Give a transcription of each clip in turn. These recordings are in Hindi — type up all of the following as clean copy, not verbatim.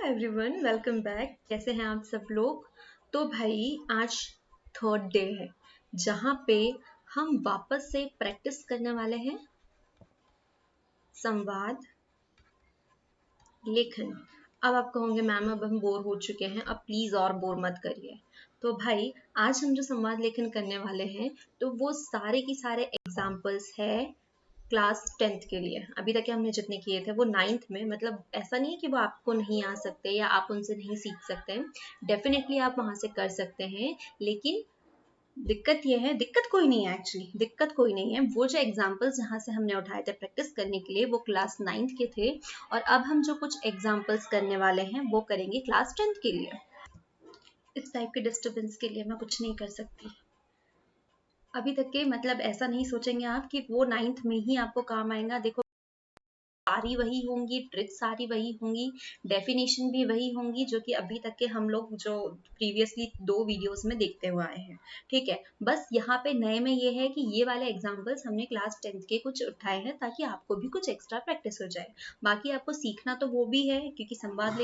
Everyone, welcome back. कैसे हैं आप सब लोग? तो भाई आज थर्ड डे है जहाँ पे हम वापस से प्रैक्टिस करने वाले हैं संवाद लेखन। अब आप कहोगे मैम अब हम बोर हो चुके हैं, अब प्लीज और बोर मत करिए। तो भाई आज हम जो संवाद लेखन करने वाले हैं तो वो सारे की सारे एग्जाम्पल्स है क्लास 10th के लिए। अभी तक के हमने जितने किए थे वो 9th में, मतलब ऐसा नहीं है कि वो आपको नहीं आ सकते या आप उनसे नहीं सीख सकते हैं। डेफिनेटली आप वहां से कर सकते हैं, लेकिन दिक्कत ये है, दिक्कत कोई नहीं है एक्चुअली, दिक्कत कोई नहीं है। वो जो एग्जाम्पल्स जहाँ से हमने उठाए थे प्रैक्टिस करने के लिए वो क्लास 9th के थे, और अब हम जो कुछ एग्जाम्पल्स करने वाले हैं वो करेंगे क्लास 10th के लिए। इस टाइप के डिस्टर्बेंस के लिए मैं कुछ नहीं कर सकती। अभी तक के मतलब ऐसा नहीं सोचेंगे आप कि वो 9th में ही आपको काम आएगा। देखो, सारी वही होंगी, ट्रिक्स सारी वही होंगी, डेफिनेशन भी वही होंगी जो कि अभी तक के हम लोग जो प्रीवियसली 2 वीडियोस में देखते हुए आए हैं। ठीक है, बस यहाँ पे नए में ये है कि ये वाले एग्जाम्पल्स हमने क्लास 10th के कुछ उठाए हैं ताकि आपको भी कुछ एक्स्ट्रा प्रैक्टिस हो जाए। बाकी आपको सीखना तो वो भी है, क्योंकि संवाद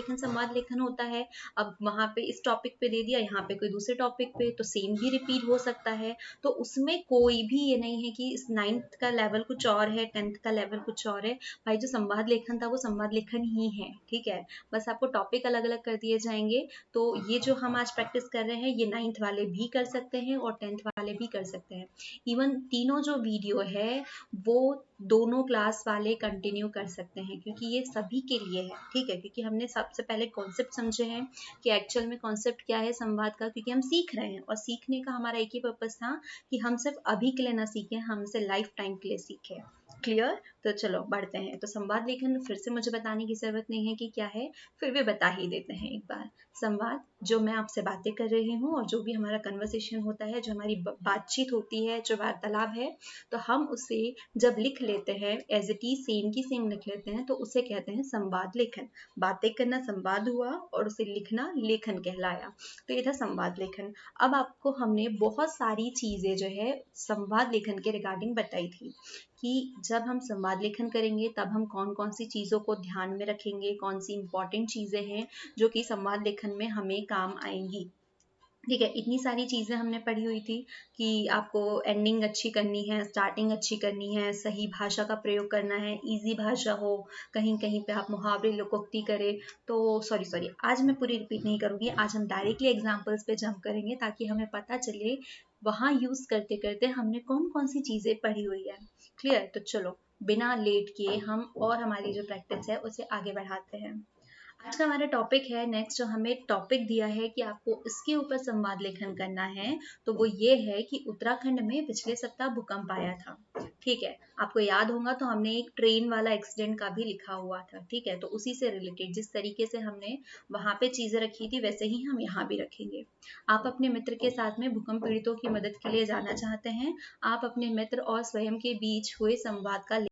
लेखन होता है। अब वहां पे इस टॉपिक पे दे दिया, यहाँ पे कोई दूसरे टॉपिक पे, तो सेम भी रिपीट हो सकता है। तो उसमें कोई भी ये नहीं है कि इस 9th का लेवल कुछ और है, 10th का लेवल कुछ और है। भाई जो संवाद लेखन था वो संवाद लेखन ही है। ठीक है, बस आपको टॉपिक अलग अलग कर दिए जाएंगे। तो ये जो हम आज प्रैक्टिस कर रहे हैं ये 9th वाले भी कर सकते हैं और 10th वाले भी कर सकते हैं। इवन तीनों जो वीडियो है वो दोनों क्लास वाले कंटिन्यू कर सकते हैं, क्योंकि ये सभी के लिए है। ठीक है, क्योंकि हमने सबसे पहले कॉन्सेप्ट समझे हैं कि एक्चुअल में कॉन्सेप्ट क्या है संवाद का, क्योंकि हम सीख रहे हैं और सीखने का हमारा एक ही पर्पस था कि हम सिर्फ अभी के लिए ना सीखें, हम इसे लाइफ टाइम के लिए सीखें। क्लियर? तो चलो बढ़ते हैं। तो संवाद लेखन फिर से मुझे बताने की जरूरत नहीं है कि क्या है, फिर भी बता ही देते हैं एक बार। संवाद, जो मैं आपसे बातें कर रही हूँ और जो भी हमारा कन्वर्सेशन होता है, जो हमारी बातचीत होती है, जो वार्तालाप है, तो हम उसे जब लिख लेते हैं एज इट इज सेम की सेम लिख लेते हैं तो उसे कहते हैं संवाद लेखन। बातें करना संवाद हुआ और उसे लिखना लेखन कहलाया। तो ये था संवाद लेखन। अब आपको हमने बहुत सारी चीजें जो है संवाद लेखन के रिगार्डिंग बताई थी कि जब हम संवाद लेखन करेंगे तब हम कौन कौन सी चीज़ों को ध्यान में रखेंगे, कौन सी इंपॉर्टेंट चीज़ें हैं जो कि संवाद लेखन में हमें काम आएंगी। ठीक है, इतनी सारी चीज़ें हमने पढ़ी हुई थी कि आपको एंडिंग अच्छी करनी है, स्टार्टिंग अच्छी करनी है, सही भाषा का प्रयोग करना है, इजी भाषा हो, कहीं कहीं पे आप मुहावरे लोकोक्ति करें। तो सॉरी आज मैं पूरी रिपीट नहीं करूँगी, आज हम डायरेक्टली एग्जाम्पल्स पे जंप करेंगे ताकि हमें पता चले वहाँ यूज़ करते करते हमने कौन कौन सी चीज़ें पढ़ी हुई है। क्लियर? तो चलो बिना लेट किए हम और हमारी जो प्रैक्टिस है उसे आगे बढ़ाते हैं। आज का हमारा टॉपिक है नेक्स्ट, जो हमें टॉपिक दिया है कि आपको इसके ऊपर संवाद लेखन करना है, तो वो ये है कि उत्तराखंड में पिछले सप्ताह भूकंप आया था। ठीक है, आपको याद होगा तो हमने एक ट्रेन वाला एक्सीडेंट का भी लिखा हुआ था। ठीक है, तो उसी से रिलेटेड जिस तरीके से हमने वहां पे चीजें रखी थी वैसे ही हम यहाँ भी रखेंगे। आप अपने मित्र के साथ में भूकंप पीड़ितों की मदद के लिए जाना चाहते हैं। आप अपने मित्र और स्वयं के बीच हुए संवाद का है।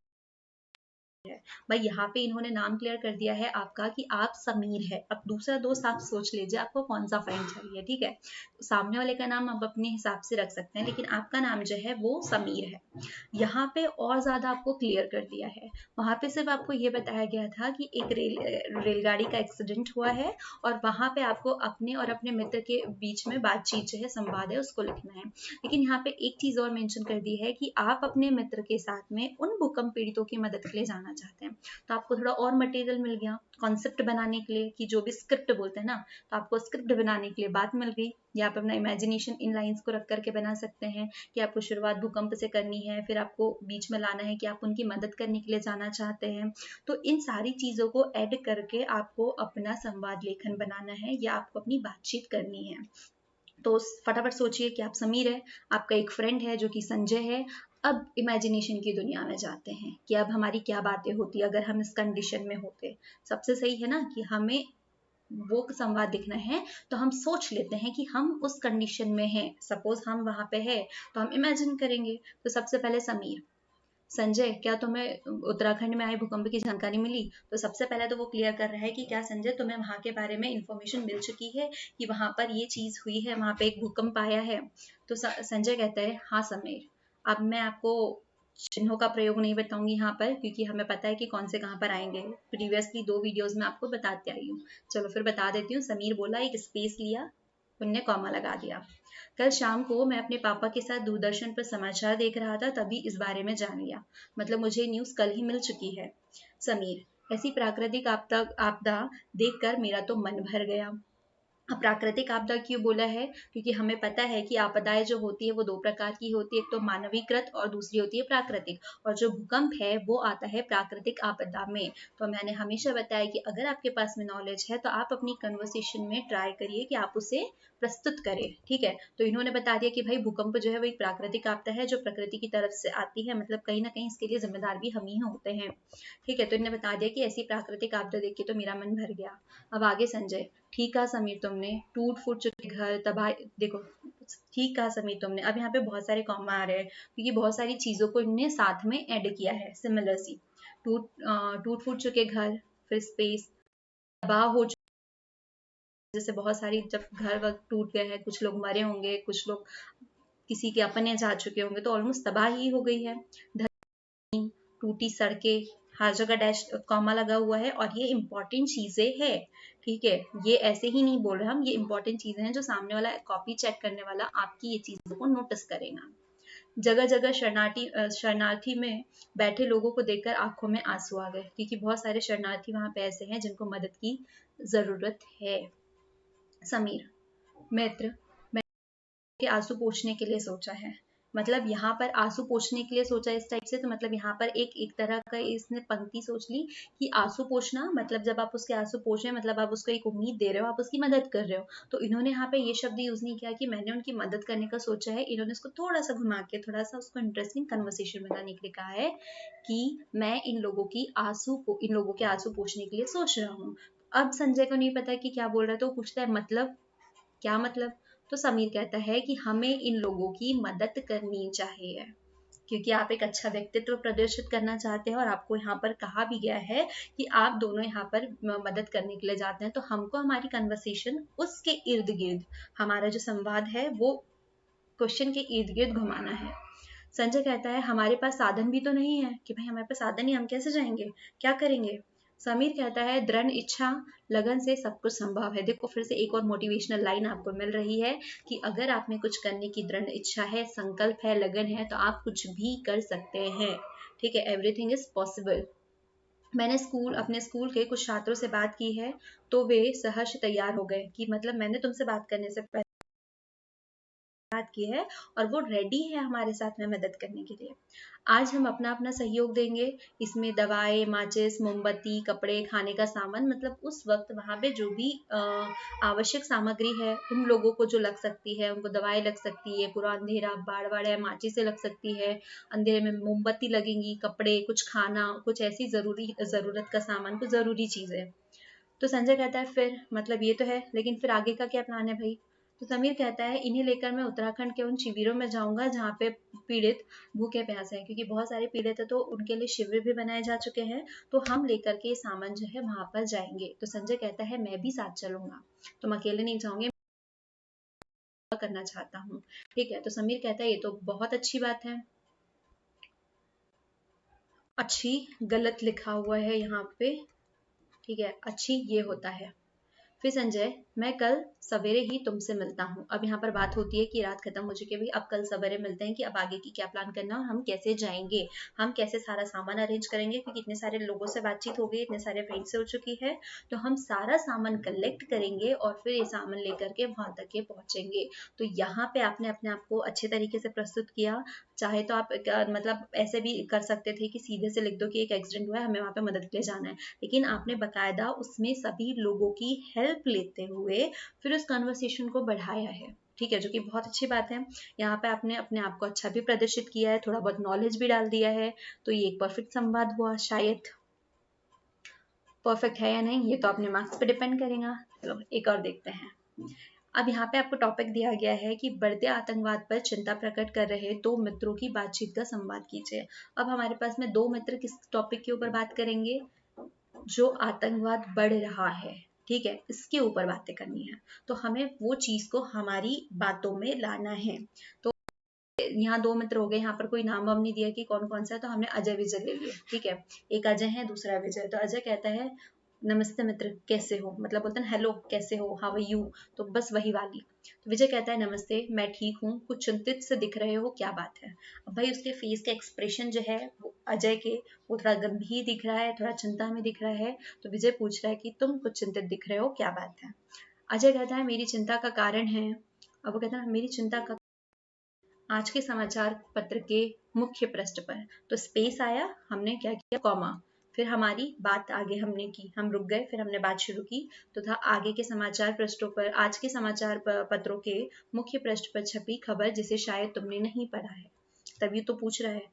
भाई यहाँ पे इन्होंने नाम क्लियर कर दिया है आपका कि आप समीर है। अब दूसरा दोस्त आप सोच लीजिए आपको कौन सा फ्रेंड चाहिए। ठीक है, सामने वाले का नाम आप अपने हिसाब से रख सकते हैं, लेकिन आपका नाम जो है वो समीर है। यहाँ पे और ज्यादा आपको क्लियर कर दिया है। वहां पे सिर्फ आपको ये बताया गया था कि एक रेलगाड़ी का एक्सीडेंट हुआ है और वहां पे आपको अपने और अपने मित्र के बीच में बातचीत जो है, संवाद है, उसको लिखना है। लेकिन यहाँ पे एक चीज और मेंशन कर दी है कि आप अपने मित्र के साथ में उन भूकंप पीड़ितों की मदद के लिए जाना चाहते हैं। तो आपको थोड़ा और मटेरियल मिल गया कॉन्सेप्ट बनाने के लिए, कि जो भी स्क्रिप्ट बोलते हैं ना, तो आपको स्क्रिप्ट बनाने के लिए बात मिल गई। या आप अपना इमेजिनेशन इन लाइंस को रख करके बना सकते हैं कि आपको शुरुआत भूकंप से करनी है, फिर आपको बीच में लाना है कि आप उनकी मदद करने के लिए जाना चाहते हैं। तो इन सारी चीजों को ऐड करके आपको अपना संवाद लेखन बनाना है या आपको अपनी बातचीत करनी है। तो फटाफट सोचिए कि आप समीर है, आपका एक फ्रेंड है जो कि संजय है। अब इमेजिनेशन की दुनिया में जाते हैं कि अब हमारी क्या बातें होती अगर हम इस कंडीशन में होते। सबसे सही है ना कि हमें वो संवाद दिखना है, तो हम सोच लेते हैं कि हम उस कंडीशन में हैं। सपोज हम वहां पे है तो हम इमेजिन करेंगे। तो सबसे पहले समीर, संजय क्या तुम्हें उत्तराखंड में आए भूकंप की जानकारी मिली? तो सबसे पहले तो वो क्लियर कर रहा है कि क्या संजय तुम्हें वहां के बारे में इंफॉर्मेशन मिल चुकी है कि वहां पर ये चीज हुई है, वहां पे एक भूकंप आया है? तो संजय कहता है हाँ समीर, अब मैं आपको चिन्हों का प्रयोग नहीं बताऊंगी यहाँ पर, क्योंकि हमें पता है कि कौन से कहाँ पर आएंगे। प्रीवियसली 2 वीडियोस में आपको बताते आई हूँ। चलो फिर बता देती हूँ। समीर बोला, एक स्पेस लिया, उनने कॉमा लगा दिया। कल शाम को मैं अपने पापा के साथ दूरदर्शन पर समाचार देख रहा था, तभी इस बारे में जान लिया। मतलब मुझे न्यूज़ कल ही मिल चुकी है। समीर, ऐसी प्राकृतिक आपदा देखकर मेरा तो मन भर गया। अब प्राकृतिक आपदा क्यों बोला है? क्योंकि हमें पता है कि आपदाएं जो होती है वो 2 प्रकार की होती है, एक तो मानवीकृत और दूसरी होती है प्राकृतिक। और जो भूकंप है वो आता है प्राकृतिक आपदा में। तो मैंने हमेशा बताया कि अगर आपके पास में नॉलेज है तो आप अपनी कन्वर्सेशन में ट्राई करिए कि आप उसे प्रस्तुत करें। ठीक है, तो इन्होंने बता दिया कि भाई भूकंप जो है वो एक प्राकृतिक आपदा है जो प्रकृति की तरफ से आती है, मतलब कहीं ना कहीं इसके लिए जिम्मेदार भी हम ही होते हैं। ठीक है, तो इन्होंने बता दिया कि ऐसी प्राकृतिक आपदा देख के तो मेरा मन भर गया। अब आगे संजय, ठीक कहा समीर तुमने, टूट फूट चुके घर तबाह, देखो ठीक कहा समीर तुमने। अब यहाँ पे बहुत सारे कॉमा आ रहे हैं क्योंकि बहुत सारी चीजों को इनने साथ में ऐड किया है सिमिलर सी। टूट फूट चुके घर, फिर स्पेस, तबाह हो चुके, जैसे बहुत सारी जब घर वक्त टूट गए हैं, कुछ लोग मरे होंगे, कुछ लोग किसी के अपने जा चुके होंगे, तो ऑलमोस्ट तबाह ही हो गई है। टूटी सड़कें, हर जगह डैश कॉमा लगा हुआ है और ये इंपॉर्टेंट चीजें है। ठीक है, ये ऐसे ही नहीं बोल रहे हम, ये इंपॉर्टेंट चीजें हैं जो सामने वाला कॉपी चेक करने वाला आपकी ये चीजों को नोटिस करेगा। जगह जगह शरणार्थी में बैठे लोगों को देखकर आंखों में आंसू आ गए, क्योंकि बहुत सारे शरणार्थी वहां पे ऐसे हैं जिनको मदद की जरूरत है। समीर, मित्र, के आंसू पोंछने के लिए सोचा है। मतलब यहाँ पर आंसू पोंछने के लिए सोचा इस टाइप से, तो मतलब यहाँ पर एक तरह का इसने पंक्ति सोच ली कि आंसू पोंछना मतलब जब आप उसके आंसू पोंछ रहे हैं मतलब आप उसको एक उम्मीद दे रहे हो, आप उसकी मदद कर रहे हो। तो इन्होंने यहाँ पे ये शब्द यूज नहीं किया कि मैंने उनकी मदद करने का सोचा है, इन्होंने इसको थोड़ा सा घुमा के थोड़ा सा उसको इंटरेस्टिंग कन्वर्सेशन बनाने के लिए कहा है कि मैं इन लोगों के आंसू पोंछने के लिए सोच रहा हूँ। अब संजय को नहीं पता कि क्या बोल रहा है, तो वो पूछता है मतलब क्या मतलब? तो समीर कहता है कि हमें इन लोगों की मदद करनी चाहिए, क्योंकि आप एक अच्छा व्यक्तित्व प्रदर्शित करना चाहते हैं और आपको यहाँ पर कहा भी गया है कि आप दोनों यहाँ पर मदद करने के लिए जाते हैं। तो हमको हमारी कन्वर्सेशन उसके इर्द गिर्द, हमारा जो संवाद है वो क्वेश्चन के इर्द गिर्द घुमाना है। संजय कहता है हमारे पास साधन भी तो नहीं है। कि भाई हमारे पास साधन नहीं, हम कैसे जाएंगे, क्या करेंगे? समीर कहता है दृढ़ इच्छा लगन से सब कुछ संभव है। देखो फिर से एक और मोटिवेशनल लाइन आपको मिल रही है कि अगर आप में कुछ करने की दृढ़ इच्छा है, संकल्प है, लगन है, तो आप कुछ भी कर सकते हैं। ठीक है, एवरीथिंग इज पॉसिबल। मैंने अपने स्कूल के कुछ छात्रों से बात की है तो वे सहर्ष तैयार हो गए। कि मतलब मैंने तुमसे बात करने से पहले बात की है और वो रेडी है हमारे साथ में मदद करने के लिए। आज हम अपना अपना सहयोग देंगे। इसमें दवाएं, माचिस, मोमबत्ती, कपड़े, खाने का सामान, मतलब उस वक्त वहां पे जो भी आवश्यक सामग्री है उन लोगों को जो लग सकती है, उनको दवाएं लग सकती है, पूरा अंधेरा बाड़ है, माचिस से लग सकती है, अंधेरे में मोमबत्ती लगेंगी, कपड़े, कुछ खाना, कुछ ऐसी जरूरत का सामान, कुछ जरूरी चीजें। तो संजय कहता है फिर मतलब ये तो है, लेकिन फिर आगे का क्या प्लान है भाई? तो समीर कहता है इन्हें लेकर मैं उत्तराखंड के उन शिविरों में जाऊंगा जहाँ पे पीड़ित भूखे प्यासे हैं, क्योंकि बहुत सारे पीड़ित है तो उनके लिए शिविर भी बनाए जा चुके हैं। तो हम लेकर के ये सामान जो है वहां पर जाएंगे। तो संजय कहता है मैं भी साथ चलूंगा, तुम अकेले नहीं जाओगे, करना चाहता हूँ। ठीक है, तो समीर कहता है ये तो बहुत अच्छी बात है। अच्छी गलत लिखा हुआ है यहाँ पे। ठीक है, अच्छी ये होता है। फिर संजय, मैं कल सवेरे ही तुमसे मिलता हूँ। अब यहाँ पर बात होती है कि रात खत्म हो चुकी है भाई, अब कल सवेरे मिलते हैं कि अब आगे की क्या प्लान करना है और हम कैसे जाएंगे, हम कैसे सारा सामान अरेंज करेंगे, क्योंकि इतने सारे लोगों से बातचीत हो गई, इतने सारे फ्रेंड्स से हो चुकी है। तो हम सारा सामान कलेक्ट करेंगे और फिर ये सामान लेकर के वहां तक के पहुंचेंगे। तो यहाँ पे आपने अपने आप को अच्छे तरीके से प्रस्तुत किया। चाहे तो आप मतलब ऐसे भी कर सकते थे कि सीधे से लिख दो कि एक एक्सीडेंट हुआ है, हमें वहां पे मदद के लिए जाना है, लेकिन आपने बकायदा उसमें सभी लोगों की हेल्प लेते हुए फिर उस कन्वर्सेशन को बढ़ाया है। ठीक है, जो कि बहुत अच्छी बात है। यहाँ पे आपने अपने आप को अच्छा भी प्रदर्शित किया है, थोड़ा बहुत नॉलेज भी डाल दिया है। तो ये एक परफेक्ट संवाद हुआ। शायद परफेक्ट है या नहीं ये तो अपने मार्क्स पे डिपेंड करेगा। चलो एक और देखते हैं। अब यहाँ पे आपको टॉपिक दिया गया है कि बढ़ते आतंकवाद पर चिंता प्रकट कर रहे 2 मित्रों की बातचीत का संवाद कीजिए। अब हमारे पास में 2 मित्र किस टॉपिक के ऊपर बात करेंगे? जो आतंकवाद बढ़ रहा है, ठीक है, इसके ऊपर बातें करनी है। तो हमें वो चीज को हमारी बातों में लाना है। तो यहाँ 2 मित्र हो गए, यहाँ पर कोई नाम वाम नहीं दिया कि कौन कौन सा है, तो हमने अजय विजय ले लिया, ठीक है। एक अजय है, दूसरा विजय। तो अजय कहता है नमस्ते मित्र, कैसे हो, मतलब बोलते हैं हेलो कैसे हो, हाउ आर यू, तो बस वही वाली। तो विजय कहता है नमस्ते, मैं ठीक हूँ, कुछ चिंतित से दिख रहे हो, क्या बात है। अब भाई उसके फेस का एक्सप्रेशन जो है वो अजय के, वो थोड़ा गंभीर दिख रहा है, थोड़ा चिंता में दिख रहा है। तो विजय पूछ रहा है कि तुम कुछ चिंतित दिख रहे हो, क्या बात है। अजय कहता है मेरी चिंता का कारण है, अब वो कहता है मेरी चिंता का, आज के समाचार पत्र के मुख्य पृष्ठ पर, तो स्पेस आया, हमने क्या किया, कॉमा, फिर हमारी बात आगे हमने की, हम रुक गए, फिर हमने बात शुरू की, तो था आगे के समाचार पृष्ठों पर, आज के समाचार पत्रों के मुख्य पृष्ठ पर छपी खबर जिसे शायद तुमने नहीं पढ़ा है। तभी तो पूछ रहा है।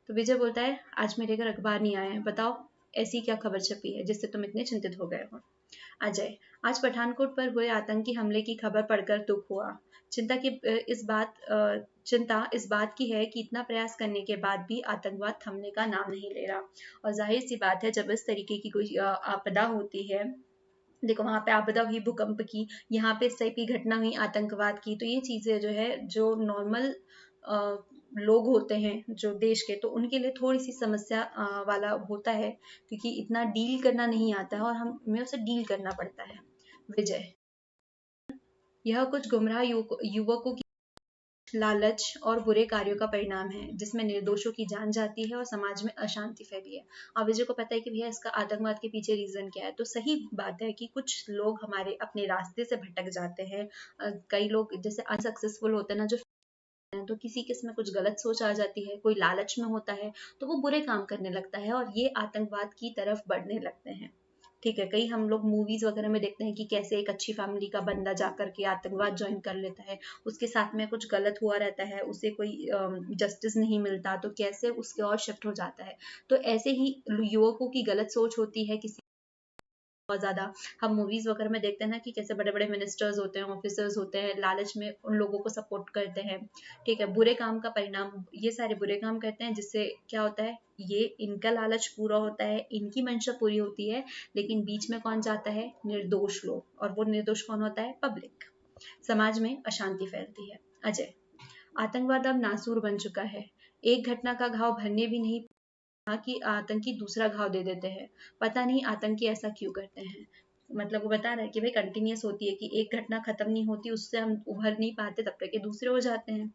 तो विजय बोलता है आज मेरे घर अखबार नहीं आया है, बताओ ऐसी क्या खबर छपी है जिससे तुम इतने चिंतित हो गए हो। अजय, आज पठानकोट पर हुए आतंकी हमले की खबर पढ़कर दुख हुआ। चिंता की चिंता इस बात की है कि इतना प्रयास करने के बाद भी आतंकवाद थमने का नाम नहीं ले रहा। और जाहिर सी बात है, जब इस तरीके की कोई आपदा होती है, देखो वहां पे आपदा हुई भूकंप की, यहाँ पे इस टाइप की घटना हुई आतंकवाद की, तो ये चीजें जो है, जो नॉर्मल लोग होते हैं जो देश के, तो उनके लिए थोड़ी सी समस्या वाला होता है, क्योंकि इतना डील करना नहीं आता है और हमें उसे डील करना पड़ता है। विजय, यह कुछ गुमराह युवकों की लालच और बुरे कार्यों का परिणाम है, जिसमें निर्दोषों की जान जाती है और समाज में अशांति फैली है। अब विजय को पता है कि भैया इसका आतंकवाद के पीछे रीजन क्या है, तो सही बात है कि कुछ लोग हमारे अपने रास्ते से भटक जाते हैं। कई लोग जैसे अनसक्सेसफुल होते हैं ना, जो तो किसी के इसमें कुछ गलत सोच आ जाती है, कोई लालच में होता है, तो वो बुरे काम करने लगता है और ये आतंकवाद की तरफ बढ़ने लगते हैं। ठीक है, कई हम लोग मूवीज वगैरह में देखते हैं कि कैसे एक अच्छी फैमिली का बंदा जाकर के आतंकवाद ज्वाइन कर लेता है, उसके साथ में कुछ गलत हुआ रहता है, उसे कोई जस्टिस नहीं मिलता, तो कैसे उसके और शिफ्ट हो जाता है। तो ऐसे ही युवकों की गलत सोच होती है किसी, बहुत ज्यादा हम मूवीज वगैरह में देखते हैं ना कि कैसे बड़े बड़े मिनिस्टर्स होते हैं, ऑफिसर्स होते हैं, लालच में उन लोगों को सपोर्ट करते हैं। ठीक है, बुरे काम का परिणाम, ये सारे बुरे काम करते हैं, जिससे क्या होता है, ये इनका लालच पूरा होता है, इनकी मंशा पूरी होती है, लेकिन बीच में कौन जाता है, निर्दोष लोग, और वो निर्दोष कौन होता है, पब्लिक। समाज में अशांति फैलती है। अजय, आतंकवाद अब नासूर बन चुका है, एक घटना का घाव भरने भी नहीं कि आतंकी दूसरा घाव दे देते हैं, पता नहीं आतंकी ऐसा क्यों करते हैं। मतलब वो बता रहा है कि भाई कंटिन्यूस होती है, कि एक घटना खत्म नहीं होती, उससे हम उभर नहीं पाते, तब तक के दूसरे हो जाते हैं।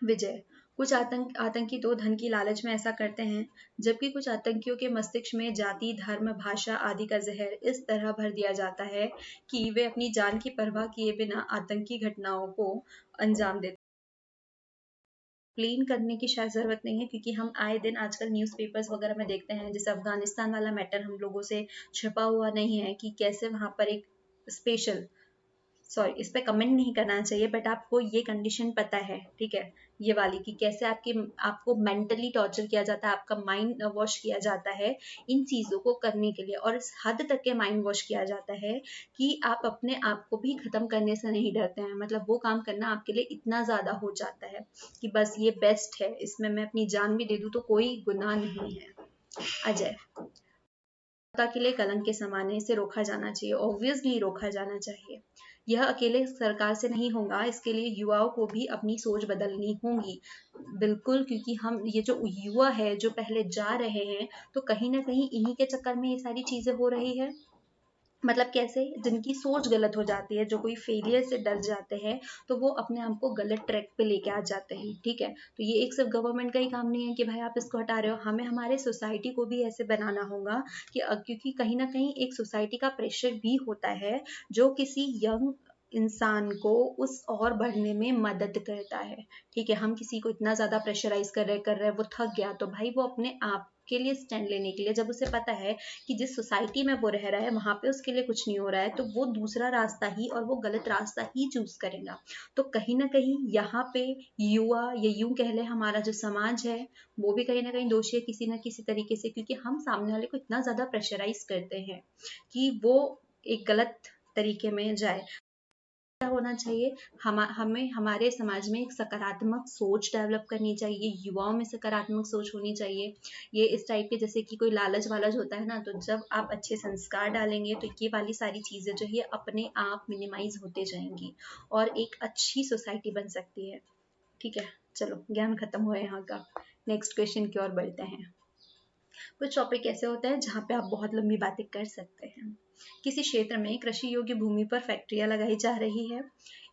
विजय, कुछ आतंकी तो धन की लालच में ऐसा करते हैं, जबकि कुछ आतंकियों के मस्तिष्क में जाति, धर्म, भाषा आदि का जहर इस तरह भर दिया जाता है कि वे अपनी जान की परवाह किए बिना आतंकी घटनाओं को अंजाम देते। एक्सप्लेन करने की शायद जरूरत नहीं है, क्योंकि हम आए दिन आजकल न्यूज़पेपर्स वगैरह में देखते हैं, जैसे अफगानिस्तान वाला मैटर हम लोगों से छिपा हुआ नहीं है, कि कैसे वहां पर एक स्पेशल, सॉरी इस पे कमेंट नहीं करना चाहिए, बट आपको ये कंडीशन पता है, ठीक है, ये वाली, कि कैसे आपको मेंटली टॉर्चर किया जाता है, आपका माइंड वॉश किया जाता है इन चीजों को करने के लिए, और इस हद तक के माइंड वॉश किया जाता है कि आप अपने आप को भी खत्म करने से नहीं डरते हैं, मतलब वो काम करना आपके लिए इतना ज्यादा हो जाता है कि बस ये बेस्ट है, इसमें मैं अपनी जान भी दे दूं तो कोई गुनाह नहीं है। अजय, के लिए कलंक के समान है, इसे रोका जाना चाहिए, ऑब्वियसली रोका जाना चाहिए। यह अकेले सरकार से नहीं होगा, इसके लिए युवाओं को भी अपनी सोच बदलनी होगी। बिल्कुल, क्योंकि हम ये जो युवा है जो पहले जा रहे हैं, तो कहीं ना कहीं इन्हीं के चक्कर में ये सारी चीजें हो रही है। मतलब कैसे, जिनकी सोच गलत हो जाती है, जो कोई फेलियर से डर जाते हैं, तो वो अपने आप को गलत ट्रैक पे लेके आ जाते हैं। ठीक है, तो ये एक सिर्फ गवर्नमेंट का ही काम नहीं है कि भाई आप इसको हटा रहे हो, हमें हमारे सोसाइटी को भी ऐसे बनाना होगा कि क्योंकि कहीं ना कहीं एक सोसाइटी का प्रेशर भी होता है, जो किसी यंग इंसान को उस और बढ़ने में मदद करता है। ठीक है, हम किसी को इतना ज्यादा प्रेशराइज कर रहे वो थक गया, तो भाई वो अपने आप के लिए स्टैंड लेने के लिए, जब उसे पता है कि जिस सोसाइटी में वो रह रहा है वहां पे उसके लिए कुछ नहीं हो रहा है, तो वो दूसरा रास्ता ही, और वो गलत रास्ता ही चूज करेगा। तो कहीं ना कहीं यहाँ पे युवा, या यूं कह ले हमारा जो समाज है, वो भी कहीं ना कहीं दोषी है किसी ना किसी तरीके से, क्योंकि हम सामने वाले को इतना ज्यादा प्रेशराइज करते हैं कि वो एक गलत तरीके में जाए। क्या होना चाहिए, हमें हमारे समाज में एक सकारात्मक सोच डेवलप करनी चाहिए, युवाओं में सकारात्मक सोच होनी चाहिए। ये इस टाइप के, जैसे कि कोई लालच वालच होता है ना, तो जब आप अच्छे संस्कार डालेंगे तो ये वाली सारी चीजें जो है अपने आप मिनिमाइज होते जाएंगी और एक अच्छी सोसाइटी बन सकती है। ठीक है, चलो ज्ञान खत्म हुआ यहाँ का। नेक्स्ट क्वेश्चन की ओर बढ़ते हैं। कुछ टॉपिक ऐसे होते हैं जहाँ पे आप बहुत लंबी बातें कर सकते हैं। किसी क्षेत्र में कृषि योग्य भूमि पर फैक्ट्रियां लगाई जा रही है,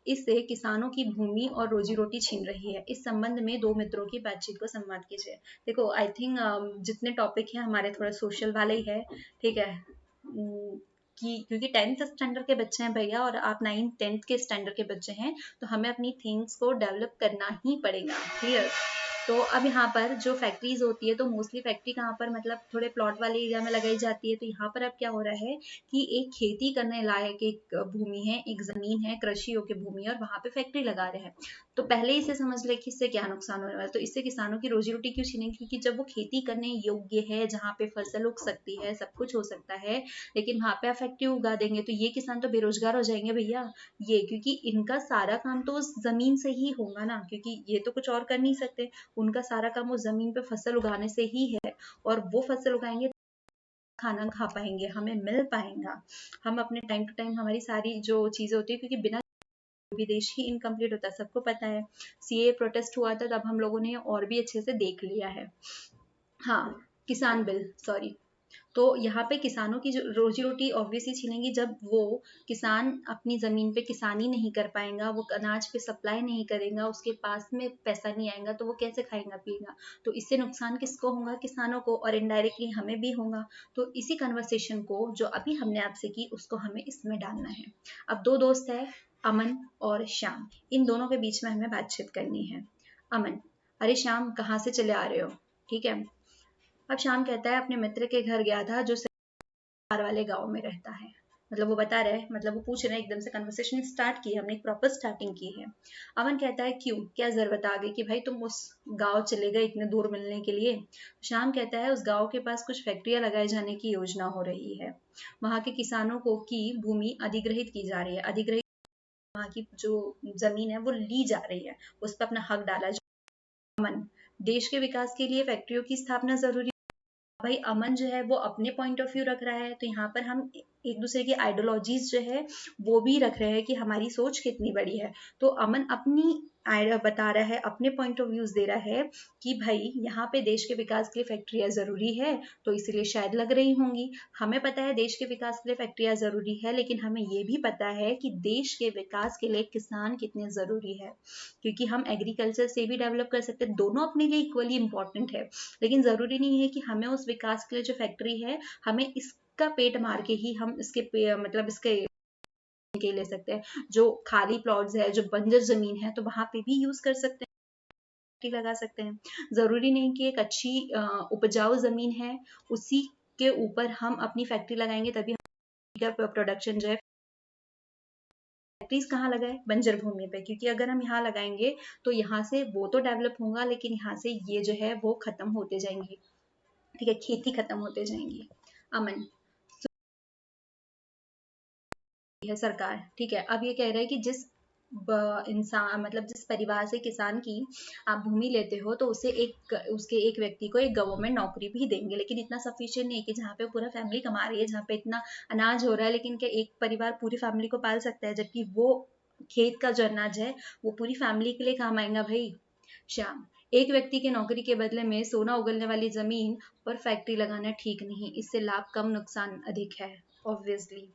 इससे किसानों की भूमि और रोजी रोटी छीन रही है। इस संबंध में दो मित्रों की बातचीत को संवाद कीजिए। देखो आई थिंक जितने टॉपिक हैं हमारे थोड़े सोशल वाले ही है, ठीक है। कि क्योंकि 10th स्टैंडर्ड के बच्चे हैं भैया और आप 9th 10th के स्टैंडर्ड के बच्चे हैं, तो हमें अपनी थिंग्स को डेवलप करना ही पड़ेगा। क्लियर। तो अब यहाँ पर जो फैक्ट्रीज होती है, तो मोस्टली फैक्ट्री कहाँ पर मतलब थोड़े प्लॉट वाले एरिया में लगाई जाती है। तो यहाँ पर अब क्या हो रहा है कि एक खेती करने लायक एक भूमि है, एक जमीन है, कृषि योग्य भूमि है, और वहां पे फैक्ट्री लगा रहे हैं। तो पहले ही से समझ ले कि इससे क्या नुकसान होने वाला है। तो इससे किसानों की रोजी रोटी क्यों छीनेंगे? क्योंकि जब वो खेती करने योग्य है, जहाँ पे फसल उग सकती है, सब कुछ हो सकता है, लेकिन वहां पे आप फैक्ट्री उगा देंगे तो ये किसान तो बेरोजगार हो जाएंगे भैया। ये क्योंकि इनका सारा काम तो उस जमीन से ही होगा ना, क्योंकि ये तो कुछ और कर नहीं सकते। उनका सारा काम उस जमीन पे फसल उगाने से ही है, और वो फसल उगाएंगे खाना खा पाएंगे, हमें मिल पाएगा। हम अपने टाइम टू टाइम हमारी सारी जो चीजें होती है, क्योंकि बिना भी देश ही इनकम्प्लीट होता है, सबको पता है। सीए प्रोटेस्ट हुआ था, तब हम लोगों ने और भी अच्छे से देख लिया है। हाँ, किसान बिल, सॉरी। तो यहाँ पे किसानों की जो रोजी रोटी ऑब्वियसली छीनेंगी, जब वो किसान अपनी जमीन पे किसानी नहीं कर पाएगा, वो अनाज पे सप्लाई नहीं करेगा, उसके पास में पैसा नहीं आएगा, तो वो कैसे खाएगा पिएगा? तो इससे नुकसान किसको होगा? किसानों को, और इनडायरेक्टली हमें भी होगा। तो इसी कन्वर्सेशन को जो अभी हमने आपसे की, उसको हमें इसमें डालना है। अब दो दोस्त है, अमन और श्याम, इन दोनों के बीच में हमें बातचीत करनी है। अमन: अरे श्याम, कहाँ से चले आ रहे हो? ठीक है। अब शाम कहता है अपने मित्र के घर गया था जो पार वाले गांव में रहता है। मतलब वो बता रहा है, मतलब वो पूछ रहे हैं, एकदम से कन्वर्सेशन स्टार्ट की है हमने, एक प्रॉपर स्टार्टिंग की है। अमन कहता है क्यों, क्या जरूरत आ गई कि भाई तुम उस गांव चले गए इतने दूर मिलने के लिए? शाम कहता है उस गांव के पास कुछ फैक्ट्रियां लगाए जाने की योजना हो रही है। वहां के किसानों को की भूमि अधिग्रहित की जा रही है। अधिग्रहित, वहां की जो जमीन है वो ली जा रही है, उस पर अपना हक डाला जा। अमन: देश के विकास के लिए फैक्ट्रियों की स्थापना जरूरी। भाई अमन जो है वो अपने पॉइंट ऑफ व्यू रख रहा है, तो यहाँ पर हम एक दूसरे की आइडियोलॉजीज जो है वो भी रख रहे हैं कि हमारी सोच कितनी बड़ी है। तो अमन अपनी आइडिया बता रहा है, अपने पॉइंट ऑफ व्यूज दे रहा है कि भाई यहाँ पे देश के विकास के लिए फैक्ट्रियां जरूरी है, तो इसलिए शायद लग रही होंगी। हमें पता है देश के विकास के लिए फैक्ट्रियां जरूरी है, लेकिन हमें ये भी पता है कि देश के विकास के लिए किसान कितने जरूरी है, क्योंकि हम एग्रीकल्चर से भी डेवलप कर सकते हैं। दोनों अपने लिए इक्वली इंपॉर्टेंट है, लेकिन जरूरी नहीं है कि हमें उस विकास के लिए जो फैक्ट्री है, हमें इसका पेट मार के ही हम इसके मतलब इसके के ले सकते हैं। जो खाली प्लॉट्स है, जो बंजर जमीन है, तो वहां पे भी यूज कर सकते हैं, लगा सकते हैं। जरूरी नहीं कि एक अच्छी उपजाऊ जमीन है उसी के ऊपर हम अपनी फैक्ट्री लगाएंगे तभी प्रोडक्शन जो है। फैक्ट्रीज कहाँ लगाए? बंजर भूमि पे, क्योंकि अगर हम यहाँ लगाएंगे तो यहाँ से वो तो डेवलप होगा, लेकिन यहाँ से ये जो है वो खत्म होते जाएंगी। ठीक है, खेती खत्म होते जाएंगी। अमन: है सरकार, ठीक है। अब ये कह रहे हैं कि जिस इंसान मतलब जिस परिवार से किसान की आप भूमि लेते हो, तो उसे उसके एक व्यक्ति को एक गवर्नमेंट नौकरी भी देंगे, लेकिन इतना सफिशिएंट नहीं कि जहाँ पे पूरा फैमिली कमा रही है, जहाँ पे इतना अनाज हो रहा है, लेकिन क्या एक परिवार पूरी फैमिली को पाल सकता है? जबकि वो खेत का जो अनाज है वो पूरी फैमिली के लिए काम आएगा भाई। श्याम: एक व्यक्ति के नौकरी के बदले में सोना उगलने वाली जमीन पर फैक्ट्री लगाना ठीक नहीं, इससे लाभ कम नुकसान अधिक है। ऑब्वियसली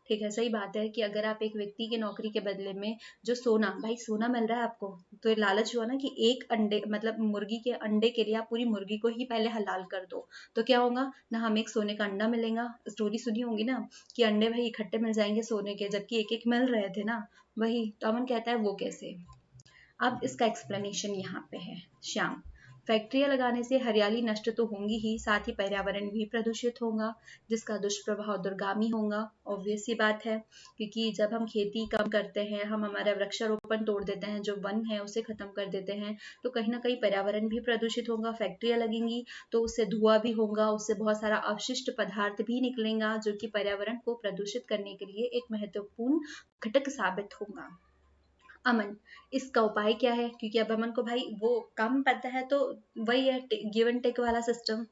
ठीक है, सही बात है कि अगर आप एक व्यक्ति के नौकरी के बदले में जो सोना, भाई सोना मिल रहा है आपको, तो ये लालच हुआ ना कि एक अंडे मतलब मुर्गी के अंडे के लिए आप पूरी मुर्गी को ही पहले हलाल कर दो, तो क्या होगा ना, हमें एक सोने का अंडा मिलेगा। स्टोरी सुनी होगी ना कि अंडे भाई इकट्ठे मिल जाएंगे सोने के, जबकि एक एक मिल रहे थे ना। वही तो अमन कहता है वो कैसे। अब इसका एक्सप्लेनेशन यहाँ पे है। श्याम: फैक्ट्रियां लगाने से हरियाली नष्ट तो होंगी ही, साथ ही पर्यावरण भी प्रदूषित होगा, जिसका दुष्प्रभाव दुर्गामी होगा। ऑब्वियस सी बात है, क्योंकि जब हम खेती कम करते हैं, हम हमारा वृक्षारोपण तोड़ देते हैं, जो वन है उसे खत्म कर देते हैं, तो कहीं ना कहीं पर्यावरण भी प्रदूषित होगा। फैक्ट्रियां लगेंगी तो उससे धुआं भी होगा, उससे बहुत सारा अवशिष्ट पदार्थ भी निकलेगा, जो कि पर्यावरण को प्रदूषित करने के लिए एक महत्वपूर्ण घटक साबित होगा। अमन: इसका उपाय क्या है? क्योंकि अब अमन को भाई वो कम पता है, तो वही है गिव एंड टेक वाला सिस्टम।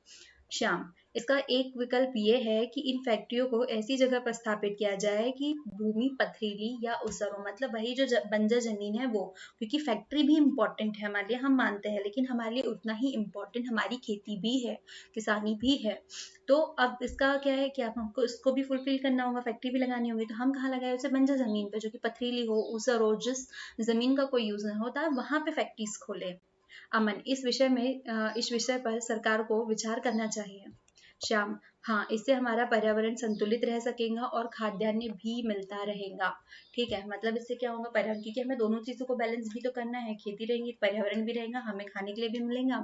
श्याम: इसका एक विकल्प ये है कि इन फैक्ट्रियों को ऐसी जगह पर स्थापित किया जाए कि भूमि पथरीली या ऊसर हो, मतलब वही जो बंजर जमीन है वो, क्योंकि फैक्ट्री भी इम्पोर्टेंट है हमारे लिए, हम मानते हैं, लेकिन हमारे लिए उतना ही इम्पोर्टेंट हमारी खेती भी है, किसानी भी है। तो अब इसका क्या है कि आप हमको इसको भी फुलफिल करना होगा, फैक्ट्री भी लगानी होगी, तो हम कहाँ लगाए उसे, बंजर जमीन पे जो कि पथरीली हो, ऊसर हो, जिस जमीन का कोई यूज नहीं होता, वहां पे फैक्ट्रीज खोले। अमन, इस विषय पर सरकार को विचार करना चाहिए। श्याम, हाँ, इससे हमारा पर्यावरण संतुलित रह सकेगा और खाद्यान्न भी मिलता रहेगा। ठीक है, मतलब इससे क्या होगा, पर्यावरण, क्योंकि हमें दोनों चीजों को बैलेंस भी तो करना है, खेती रहेगी पर्यावरण भी रहेगा, हमें खाने के लिए भी मिलेगा।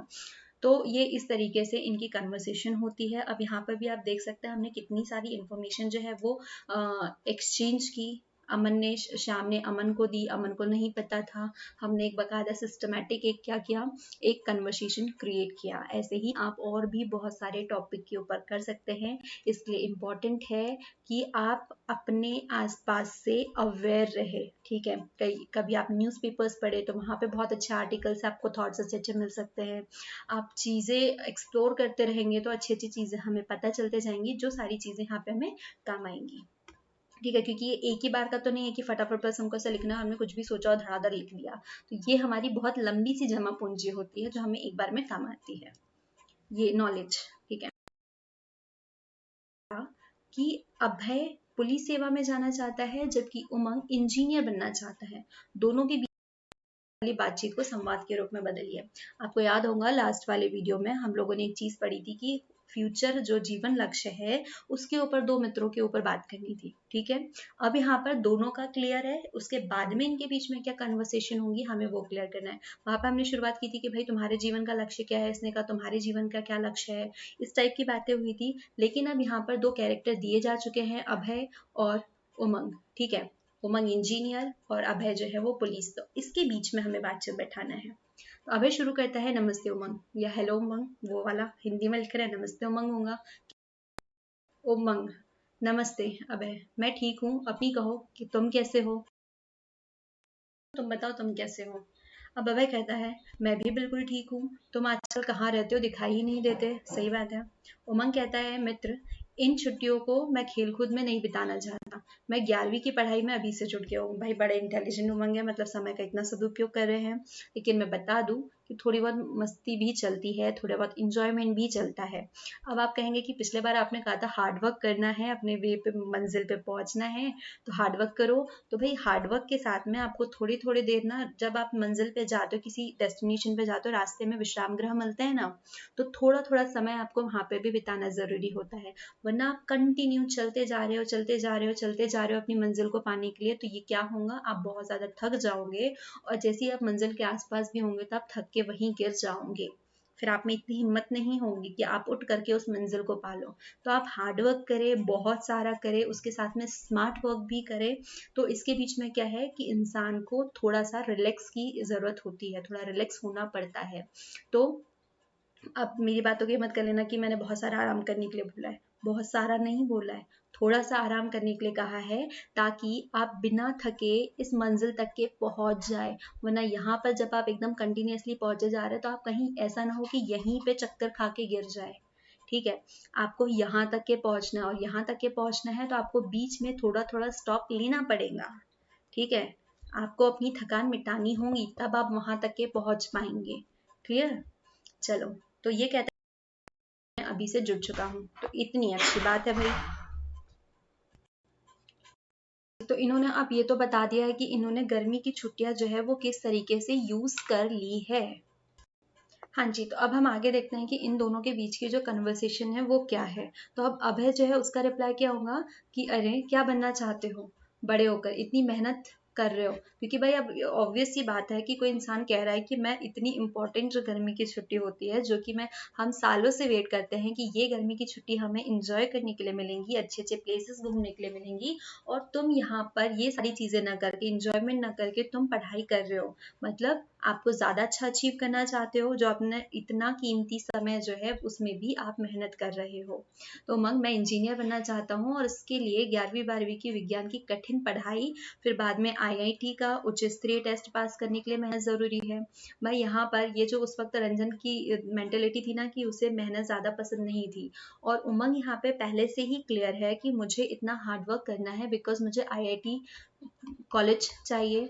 तो ये इस तरीके से इनकी कन्वर्सेशन होती है। अब यहाँ पर भी आप देख सकते हैं हमने कितनी सारी इंफॉर्मेशन जो है वो एक्सचेंज की। अमन ने श्याम ने अमन को दी, अमन को नहीं पता था, हमने एक बकायदा सिस्टमेटिक एक क्या किया, एक कन्वर्सेशन क्रिएट किया। ऐसे ही आप और भी बहुत सारे टॉपिक के ऊपर कर सकते हैं। इसलिए इम्पोर्टेंट है कि आप अपने आसपास से अवेयर रहे। ठीक है, कभी आप न्यूज़पेपर्स पढ़े तो वहाँ पे बहुत अच्छे आर्टिकल्स आपको थॉट्स अच्छे अच्छे मिल सकते हैं। आप चीज़ें एक्सप्लोर करते रहेंगे तो अच्छी अच्छी चीज़ें हमें पता चलते जाएंगी, जो सारी चीज़ें यहाँ पे हमें काम आएंगी। ठीक है, क्योंकि ये एक ही बार का तो नहीं है कि फटाफट बस हमको ऐसा लिखना है, हमने कुछ भी सोचा और धड़ाधड़ लिख दिया। तो ये हमारी बहुत लंबी सी जमा पूंजी होती है जो हमें एक बार में काम आती है, ये नॉलेज। ठीक है, कि अभय पुलिस सेवा में जाना चाहता है जबकि उमंग इंजीनियर बनना चाहता है। दोनों के वाली बातचीत को संवाद के रूप में बदलिए। आपको याद होगा लास्ट वाले वीडियो में हम लोगों ने एक चीज पढ़ी थी कि फ्यूचर जो जीवन लक्ष्य है उसके ऊपर दो मित्रों के ऊपर बात करनी थी। ठीक है, अब यहाँ पर दोनों का क्लियर है, उसके बाद में इनके बीच में क्या कन्वर्सेशन होंगी हमें वो क्लियर करना है। वहां पर हमने शुरुआत की थी कि भाई तुम्हारे जीवन का लक्ष्य क्या है, इसने कहा तुम्हारे जीवन का क्या लक्ष्य है, इस टाइप की बातें हुई थी। लेकिन अब यहाँ पर दो कैरेक्टर दिए जा चुके हैं, अभय और उमंग। ठीक है, उमंग इंजीनियर और अभय जो है वो पुलिस, तो इसके बीच में हमें बातचीत बैठाना है। तो अभय शुरू करता है नमस्ते उमंग, या हेलो उमंग, वो वाला हिंदी में लिख रहा है, नमस्ते उमंग होगा। उमंग, नमस्ते अभय, मैं ठीक हूँ, अपनी कहो कि तुम कैसे हो, तुम बताओ तुम कैसे हो। अब अभय कहता है मैं भी बिल्कुल ठीक हूँ, तुम आजकल कहाँ रहते हो, दिखाई ही नहीं देते। सही बात है। उमंग कहता है मित्र, इन छुट्टियों को मैं खेलकूद में नहीं बिताना चाहता, मैं 11वीं की पढ़ाई में अभी से जुट गया हूँ। भाई बड़े इंटेलिजेंट उमंग है, मतलब समय का इतना सदुपयोग कर रहे हैं। लेकिन मैं बता दूं कि थोड़ी बहुत मस्ती भी चलती है, थोड़ा बहुत इंजॉयमेंट भी चलता है। अब आप कहेंगे कि पिछले बार आपने कहा था हार्ड वर्क करना है, अपने वे पे मंजिल पे पहुंचना है, तो हार्ड वर्क करो। तो भाई हार्ड वर्क के साथ में आपको थोड़ी थोड़ी देर ना, जब आप मंजिल पे जाते हो, किसी डेस्टिनेशन पे जाते हो, रास्ते में विश्राम गृह मिलते हैं ना, तो थोड़ा थोड़ा समय आपको वहां पे भी बिताना जरूरी होता है। वरना आप कंटिन्यू चलते जा रहे हो, चलते जा रहे हो, चलते जा रहे हो अपनी मंजिल को पाने के लिए, तो ये क्या होगा, आप बहुत ज्यादा थक जाओगे, और जैसे ही आप मंजिल के आसपास भी होंगे तो आप थक के वहीं गिर जाओगे। फिर आप में इतनी हिम्मत नहीं होगी कि आप उठ करके उस मंजिल को पालो। तो आप हार्ड वर्क करें, बहुत सारा करें, उसके साथ में स्मार्ट वर्क भी करें। तो इसके बीच में क्या है कि इंसान को थोड़ा सा रिलैक्स की जरूरत होती है, थोड़ा रिलैक्स होना पड़ता है। तो अब मेरी बातों की मत कर लेना कि मैंने बहुत सारा आराम करने के लिए बोला है, बहुत सारा नहीं बोला है, थोड़ा सा आराम करने के लिए कहा है, ताकि आप बिना थके इस मंजिल तक के पहुंच जाए। वरना यहाँ पर जब आप एकदम कंटिन्यूअसली पहुंचे जा रहे हैं तो आप कहीं ऐसा ना हो कि यहीं पे चक्कर खा के गिर जाए। ठीक है, आपको यहाँ तक के पहुंचना है, और यहाँ तक के पहुंचना है तो आपको बीच में थोड़ा थोड़ा स्टॉप लेना पड़ेगा। ठीक है, आपको अपनी थकान मिटानी होगी, तब आप वहां तक के पहुंच पाएंगे। क्लियर? चलो, तो ये कहते हैं मैं अभी से जुड़ चुका हूँ, तो इतनी अच्छी बात है भाई। तो इन्होंने अब ये तो बता दिया है कि इन्होंने गर्मी की छुट्टियां जो है वो किस तरीके से यूज कर ली है। हाँ जी, तो अब हम आगे देखते हैं कि इन दोनों के बीच की जो कन्वर्सेशन है वो क्या है। तो अब अभय जो है उसका रिप्लाई क्या होगा कि अरे क्या बनना चाहते हो बड़े होकर, इतनी मेहनत कर रहे हो, क्योंकि भाई अब ऑब्वियस सी बात है कि कोई इंसान कह रहा है कि मैं इतनी इंपॉर्टेंट जो गर्मी की छुट्टी होती है, जो कि मैं हम सालों से वेट करते हैं कि ये गर्मी की छुट्टी हमें इंजॉय करने के लिए मिलेंगी, अच्छे अच्छे प्लेसेस घूमने के लिए मिलेंगी, और तुम यहाँ पर ये सारी चीजें ना करके, इंजॉयमेंट ना करके तुम पढ़ाई कर रहे हो। मतलब आपको ज्यादा अच्छा अचीव करना चाहते हो, जो अपने इतना कीमती समय जो है उसमें भी आप मेहनत कर रहे हो। तो उमंग, मैं इंजीनियर बनना चाहता हूँ और इसके लिए 11वीं 12वीं की विज्ञान की कठिन पढ़ाई, फिर बाद में आईआईटी का उच्च स्तरीय टेस्ट पास करने के लिए मेहनत ज़रूरी है। भाई यहाँ पर ये जो उस वक्त रंजन की मेंटेलिटी थी ना कि उसे मेहनत ज़्यादा पसंद नहीं थी, और उमंग यहाँ पे पहले से ही क्लियर है कि मुझे इतना हार्ड वर्क करना है बिकॉज मुझे आईआईटी कॉलेज चाहिए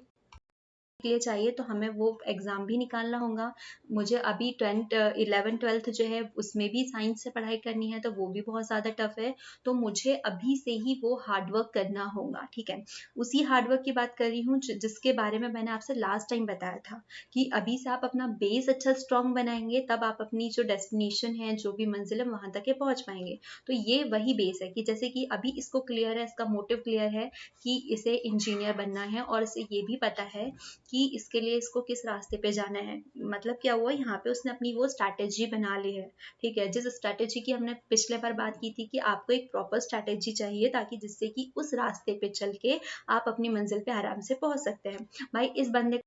के लिए चाहिए, तो हमें वो एग्ज़ाम भी निकालना होगा। मुझे अभी 11th-12th जो है उसमें भी साइंस से पढ़ाई करनी है, तो वो भी बहुत ज़्यादा टफ है। तो मुझे अभी से ही वो हार्ड वर्क करना होगा, ठीक है। उसी हार्ड वर्क की बात कर रही हूँ जिसके बारे में मैंने आपसे लास्ट टाइम बताया था कि अभी से आप अपना बेस अच्छा स्ट्रॉन्ग बनाएंगे, तब आप अपनी जो डेस्टिनेशन है, जो भी मंजिल है, वहाँ तक के पहुँच पाएंगे। तो ये वही बेस है कि जैसे कि अभी इसको क्लियर है, इसका मोटिव क्लियर है कि इसे इंजीनियर बनना है, और इसे ये भी पता है कि इसके लिए इसको किस रास्ते पे जाना है। मतलब क्या हुआ यहाँ पे, उसने अपनी वो स्ट्रैटेजी बना ली है, ठीक है। जिस स्ट्रैटेजी की हमने पिछले बार बात की थी कि आपको एक प्रॉपर स्ट्रैटेजी चाहिए, ताकि जिससे कि उस रास्ते पे चल के आप अपनी मंजिल पे आराम से पहुंच सकते हैं। भाई इस बंदे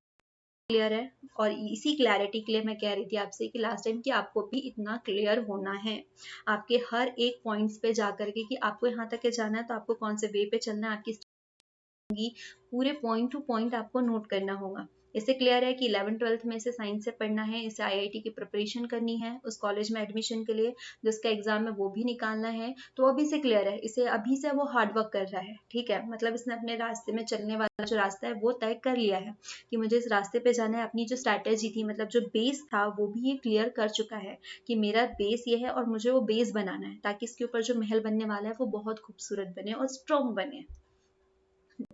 क्लियर है, और इसी क्लैरिटी के लिए मैं कह रही थी आपसे कि लास्ट टाइम कि आपको भी इतना क्लियर होना है आपके हर एक पॉइंट्स पे जाकर के कि आपको यहाँ तक के जाना है, तो आपको कौन से वे पे चलना है, आपकी पूरे पॉइंट टू पॉइंट आपको नोट करना होगा। इससे क्लियर है कि 11th-12th में इसे साइंस से पढ़ना है, इसे आईआईटी की प्रिपरेशन करनी है, उस कॉलेज में एडमिशन के लिए जिसका एग्जाम है वो भी निकालना है। तो अभी से क्लियर है, इसे अभी से वो हार्ड वर्क कर रहा है, ठीक है। मतलब इसने अपने रास्ते में चलने वाला जो रास्ता है वो तय कर लिया है कि मुझे इस रास्ते पे जाना है। अपनी जो स्ट्रैटेजी थी, मतलब जो बेस था, वो भी ये क्लियर कर चुका है कि मेरा बेस ये है और मुझे वो बेस बनाना है, ताकि इसके ऊपर जो महल बनने वाला है वो बहुत खूबसूरत बने और स्ट्रॉन्ग बने।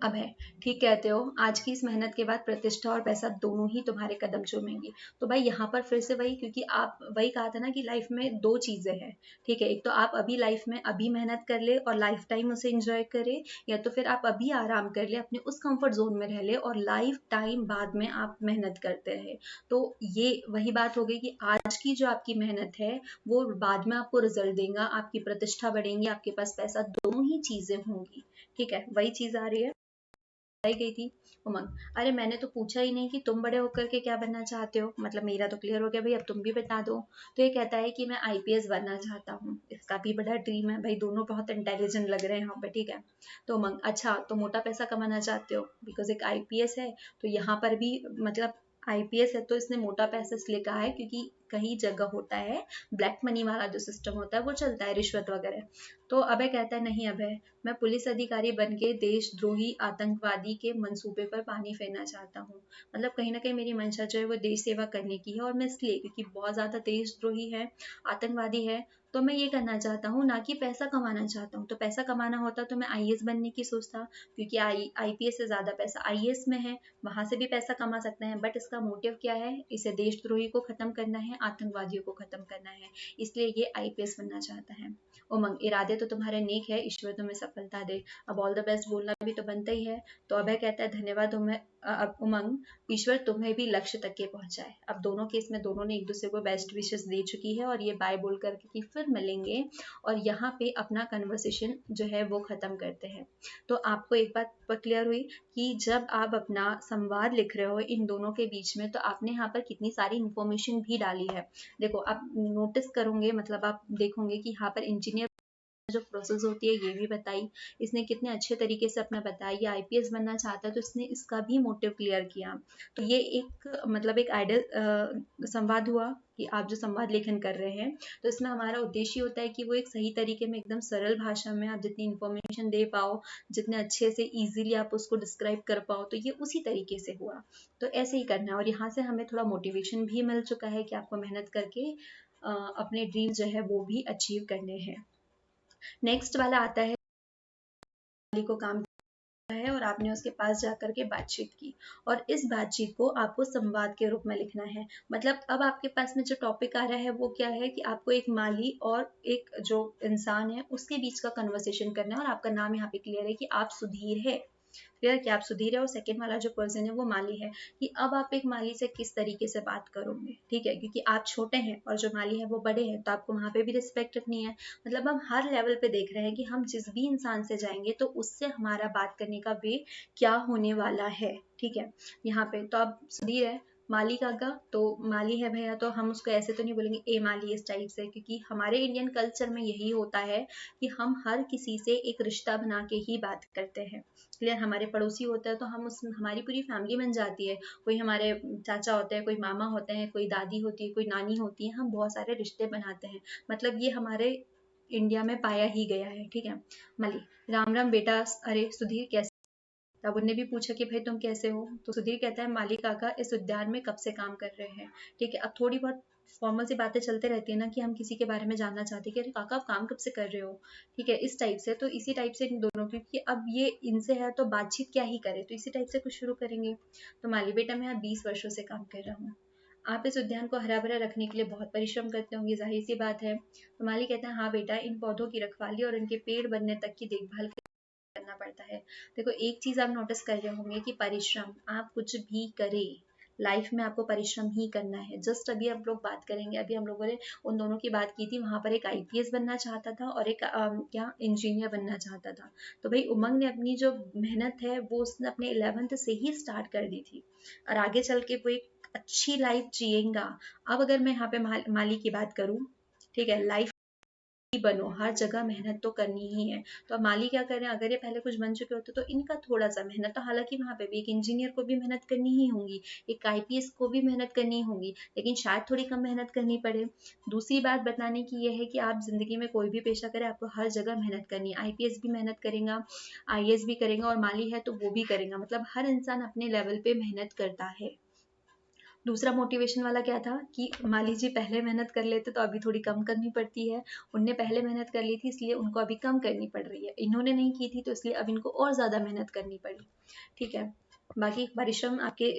अब है, ठीक कहते हो, आज की इस मेहनत के बाद प्रतिष्ठा और पैसा दोनों ही तुम्हारे कदम चूमेंगे। तो भाई यहाँ पर फिर से वही, क्योंकि आप वही कहा था ना कि लाइफ में दो चीजें हैं, ठीक है। एक तो आप अभी लाइफ में अभी मेहनत कर ले और लाइफ टाइम उसे एंजॉय करे, या तो फिर आप अभी आराम कर ले, अपने उस कंफर्ट जोन में रह ले और लाइफ टाइम बाद में आप मेहनत करते रहे। तो ये वही बात हो गई कि आज की जो आपकी मेहनत है वो बाद में आपको रिजल्ट देगा, आपकी प्रतिष्ठा बढ़ेंगी, आपके पास पैसा, दोनों ही चीजें होंगी, ठीक है। वही चीज आ रही है, आई गई थी। उमंग, अरे मैंने तो पूछा ही नहीं कि तुम बड़े होकर के क्या बनना चाहते हो, मतलब मेरा तो क्लियर हो गया भाई, अब तुम भी बता दो। तो ये कहता है कि मैं आईपीएस बनना चाहता हूँ, इसका भी बड़ा ड्रीम है भाई, दोनों बहुत इंटेलिजेंट लग रहे हैं यहाँ पे, ठीक है। तो उमंग, अच्छा तो मोटा पैसा कमाना चाहते हो, बिकॉज एक आईपीएस है, तो यहाँ पर भी मतलब आईपीएस है तो इसने मोटा पैसा इसलिए कहा है क्योंकि कई जगह होता है ब्लैक मनी वाला जो सिस्टम होता है वो चलता है, रिश्वत वगैरह। तो अभय कहता है नहीं अभय, मैं पुलिस अधिकारी बन के देशद्रोही आतंकवादी के मंसूबे पर पानी फेरना चाहता हूँ। मतलब कहीं ना कहीं मेरी मंशा जो है वो देश सेवा करने की है, और मैं इसलिए क्योंकि बहुत ज्यादा देशद्रोही है, आतंकवादी है, तो मैं ये करना चाहता हूँ, ना कि पैसा कमाना चाहता हूँ। तो पैसा कमाना होता तो मैं आईएएस बनने की सोचता, क्योंकि आईपीएस से ज्यादा पैसा आईएएस में है, वहां से भी पैसा कमा सकते हैं। बट इसका मोटिव क्या है, इसे देशद्रोही को खत्म करना है, आतंकवादियों को खत्म करना है, इसलिए ये आईपीएस बनना चाहता है। उमंग, इरादे तो तुम्हारे नेक है, ईश्वर तुम्हें सफलता दे। अब ऑल द बेस्ट बोलना भी तो बनता ही है। तो अभय कहता है धन्यवाद तुम्हें, अब उमंग, ईश्वर तुम्हें भी लक्ष्य तक के पहुंचाए। अब दोनों केस में दोनों ने एक दूसरे को बेस्ट विशेस दे चुकी है, और ये बाय बोल करके कि फिर मिलेंगे, और यहाँ पे अपना कन्वर्सेशन जो है वो खत्म करते हैं। तो आपको एक बात क्लियर हुई कि जब आप अपना संवाद लिख रहे हो इन दोनों के बीच में, तो आपने यहाँ पर कितनी सारी इंफॉर्मेशन भी डाली है। देखो आप नोटिस करोगे, मतलब आप देखोगे कि यहाँ पर इंजीनियर जो प्रोसेस होती है ये भी बताई, इसने कितने अच्छे तरीके से अपना बताया। ये आईपीएस बनना चाहता है तो इसने इसका भी मोटिव क्लियर किया। तो ये एक मतलब एक आइडियल संवाद हुआ कि आप जो संवाद लेखन कर रहे हैं, तो इसमें हमारा उद्देश्य होता है कि वो एक सही तरीके में एकदम सरल भाषा में आप जितनी इन्फॉर्मेशन दे पाओ, जितने अच्छे से इजीली आप उसको डिस्क्राइब कर पाओ, तो ये उसी तरीके से हुआ। तो ऐसे ही करना है, और यहाँ से हमें थोड़ा मोटिवेशन भी मिल चुका है कि आपको मेहनत करके अपने ड्रीम जो है वो भी अचीव करने हैं। नेक्स्ट वाला आता है को काम है और आपने उसके पास जाकर के बातचीत की, और इस बातचीत को आपको संवाद के रूप में लिखना है। मतलब अब आपके पास में जो टॉपिक आ रहा है वो क्या है कि आपको एक माली और एक जो इंसान है उसके बीच का कन्वर्सेशन करना है, और आपका नाम यहाँ पे क्लियर है कि आप सुधीर है, क्लियर कि आप सुधीर है, और सेकंड वाला जो पर्सन है वो माली है, कि अब आप एक माली से किस तरीके से बात करोगे, ठीक है। क्योंकि आप छोटे हैं और जो माली है वो बड़े हैं, तो आपको वहां पे भी रिस्पेक्ट रखनी है। मतलब हम हर लेवल पे देख रहे हैं कि हम जिस भी इंसान से जाएंगे तो उससे हमारा बात करने का वे क्या होने वाला है, ठीक है। यहाँ पे तो अब सुधीर है, माली काका, तो माली है भैया, तो हम उसको ऐसे तो नहीं बोलेंगे ए माली इस टाइप से, क्योंकि हमारे इंडियन कल्चर में यही होता है कि हम हर किसी से एक रिश्ता बना के ही बात करते हैं। क्लियर? हमारे पड़ोसी होता है तो हम उस हमारी पूरी फैमिली बन जाती है। कोई हमारे चाचा होते हैं, कोई मामा होते हैं, कोई दादी होती है, कोई नानी होती है, हम बहुत सारे रिश्ते बनाते हैं। मतलब ये हमारे इंडिया में पाया ही गया है। ठीक है? माली, राम राम बेटा। अरे सुधीर कैसे? तब उनने भी पूछा कि भाई तुम कैसे हो? तो सुधीर कहता है माली काका इस उद्यान में कब से काम कर रहे हैं। ठीक है? अब थोड़ी बहुत फॉर्मल सी बातें चलते रहती है ना, कि हम किसी के बारे में जानना चाहते हैं कि अरे काका आप काम कब से कर रहे हो। ठीक है? इस टाइप से, तो इसी टाइप से इन दोनों, क्योंकि अब ये इनसे है तो बातचीत क्या ही करे, तो इसी टाइप से कुछ शुरू करेंगे। तो माली बेटा मैं यहाँ 20 वर्षों से काम कर रहा हूँ। आप इस उद्यान को हरा भरा रखने के लिए बहुत परिश्रम करते होंगे, जाहिर सी बात है। तो माली कहता है हाँ बेटा, इन पौधों की रखवाली और इनके पेड़ बनने तक की देखभाल करना पड़ता है। देखो एक चीज आप नोटिस कर रहे होंगे कि परिश्रम, आप कुछ भी करें लाइफ में आपको परिश्रम ही करना है। जस्ट अभी हम लोग बात करेंगे, अभी हम लोगों ने उन दोनों की बात की थी, वहां पर एक आईपीएस बनना चाहता था और एक क्या इंजीनियर बनना चाहता था। तो भाई उमंग ने अपनी जो मेहनत है वो उसने अपने 11th से ही स्टार्ट कर दी थी, और आगे चल के वो एक अच्छी लाइफ जिएगा। अब अगर मैं यहाँ पे माली की बात करूँ, ठीक है, लाइफ बनो, हर जगह मेहनत तो करनी ही है। तो अब माली क्या करें, अगर ये पहले कुछ बन चुके होते तो इनका थोड़ा सा मेहनत, तो हालांकि वहां पे भी एक इंजीनियर को भी मेहनत करनी ही होगी, एक आईपीएस को भी मेहनत करनी होगी, लेकिन शायद थोड़ी कम मेहनत करनी पड़े। दूसरी बात बताने की यह है कि आप जिंदगी में कोई भी पेशा करें, आपको हर जगह मेहनत करनी है। आईपीएस भी मेहनत करेगा, आईएएस भी करेगा, और माली है तो वो भी करेगा। मतलब हर इंसान अपने लेवल पे मेहनत करता है। दूसरा मोटिवेशन वाला क्या था कि मान लीजिए पहले मेहनत कर लेते तो अभी थोड़ी कम करनी पड़ती है। उनने पहले मेहनत कर ली थी इसलिए उनको अभी कम करनी पड़ रही है, इन्होंने नहीं की थी तो इसलिए अब इनको और ज्यादा मेहनत करनी पड़ी। ठीक है? बाकी परिश्रम आपके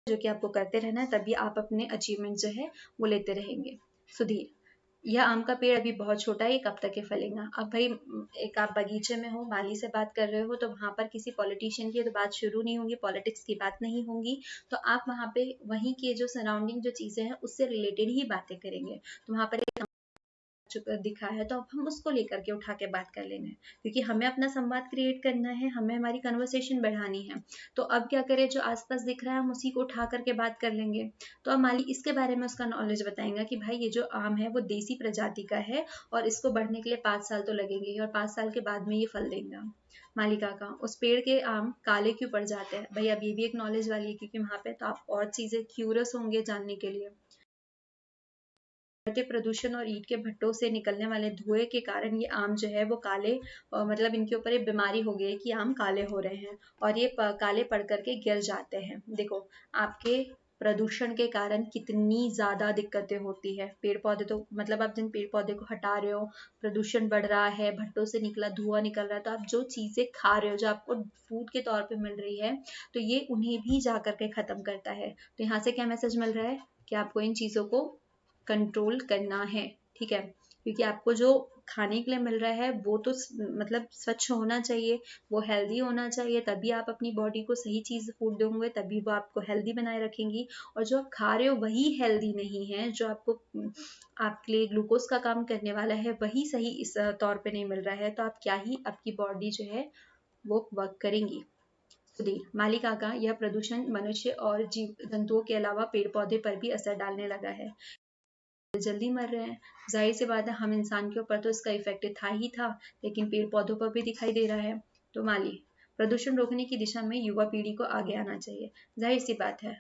जो कि आपको करते रहना है, तभी आप अपने अचीवमेंट जो है वो लेते रहेंगे। सुधीर, यह आम का पेड़ अभी बहुत छोटा है, ये कब तक ये फलेगा? अब भाई एक आप बगीचे में हो, माली से बात कर रहे हो, तो वहां पर किसी पॉलिटिशियन की तो बात शुरू नहीं होगी, पॉलिटिक्स की बात नहीं होगी। तो आप वहां पे वहीं के जो सराउंडिंग जो चीजें हैं उससे रिलेटेड ही बातें करेंगे। तो वहां पर एक दिखा है तो अब हम उसको लेकर के उठा के बात कर लेंगे, क्योंकि हमें अपना संवाद क्रिएट करना है, हमें हमारी कन्वर्सेशन बढ़ानी है। तो अब क्या करें, जो आसपास दिख रहा है हम उसी को उठा करके बात कर लेंगे। तो अब माली इसके बारे में उसका नॉलेज बताएगा कि भाई ये जो आम है वो देसी प्रजाति का है, और इसको बढ़ने के लिए 5 साल तो लगेंगे ही, और 5 साल के बाद में ये फल देगा। मालिका का उस पेड़ के आम काले क्यों पड़ जाते हैं? भाई अब ये भी एक नॉलेज वाली है, क्योंकि वहां पे तो आप और चीजें क्यूरस होंगे जानने के लिए। बढ़ते प्रदूषण और ईंट के भट्टों से निकलने वाले धुएं के कारण ये आम जो है वो काले, मतलब इनके ऊपर एक बीमारी हो गई है कि आम काले हो रहे हैं, और ये काले पड़ करके गिर जाते हैं। देखो आपके प्रदूषण के कारण कितनी ज्यादा दिक्कतें होती है। पेड़ पौधे तो मतलब आप जिन पेड़ पौधे को हटा रहे हो, प्रदूषण बढ़ रहा है, भट्टों से निकला धुआं निकल रहा है, तो आप जो चीजें खा रहे हो जो आपको फूड के तौर पे मिल रही है, तो ये उन्हें भी जा करके खत्म करता है। तो यहाँ से क्या मैसेज मिल रहा है कि आपको इन चीजों को कंट्रोल करना है। ठीक है? क्योंकि आपको जो खाने के लिए मिल रहा है वो तो मतलब स्वच्छ होना चाहिए, वो हेल्दी होना चाहिए, तभी आप अपनी बॉडी को सही चीज फूड दोगे, तभी वो आपको हेल्दी बनाए रखेंगी। और जो आप खा रहे हो वही हेल्दी नहीं है, जो आपको आपके लिए ग्लूकोज का काम करने वाला है वही सही इस तौर पे नहीं मिल रहा है, तो आप क्या ही आपकी बॉडी जो है वो वर्क करेंगी। सुधीर, मालिक आका, यह प्रदूषण मनुष्य और जीव जंतुओं के अलावा पेड़ पौधे पर भी असर डालने लगा है, जल्दी मर रहे हैं। जाहिर सी बात है हम इंसान के ऊपर तो इसका इफेक्ट था ही था, लेकिन पेड़ पौधों पर भी दिखाई दे रहा है। तो माली, प्रदूषण रोकने की दिशा में युवा पीढ़ी को आगे आना चाहिए। जाहिर सी बात है,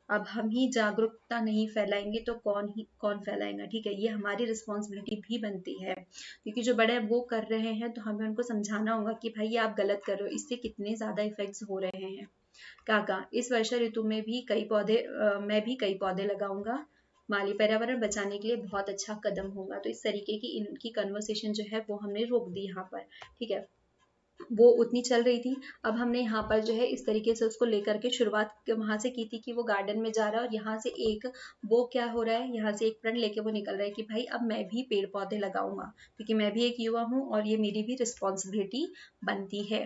अब हम ही जागरूकता नहीं फैलाएंगे तो कौन फैलाएगा? ठीक है? ये हमारी रिस्पॉन्सिबिलिटी भी बनती है, क्योंकि जो बड़े वो कर रहे हैं तो हमें उनको समझाना होगा कि भाई ये आप गलत कर रहे हो, इससे कितने ज्यादा इफेक्ट्स हो रहे हैं। काका, इस वर्षा ऋतु में भी कई पौधे मैं भी कई पौधे लगाऊंगा। माली, पर्यावरण बचाने के लिए बहुत अच्छा कदम होगा। तो इस तरीके की इनकी कन्वर्सेशन जो है वो हमने रोक दी यहाँ पर। ठीक है? वो उतनी चल रही थी, अब हमने यहाँ पर जो है इस तरीके से उसको लेकर के शुरुआत वहां से की थी कि वो गार्डन में जा रहा है, और यहाँ से एक वो क्या हो रहा है, यहाँ से एक प्रण लेके वो निकल रहा है कि भाई अब मैं भी पेड़ पौधे लगाऊंगा, क्योंकि मैं भी एक युवा हूँ और ये मेरी भी रिस्पॉन्सिबिलिटी बनती है।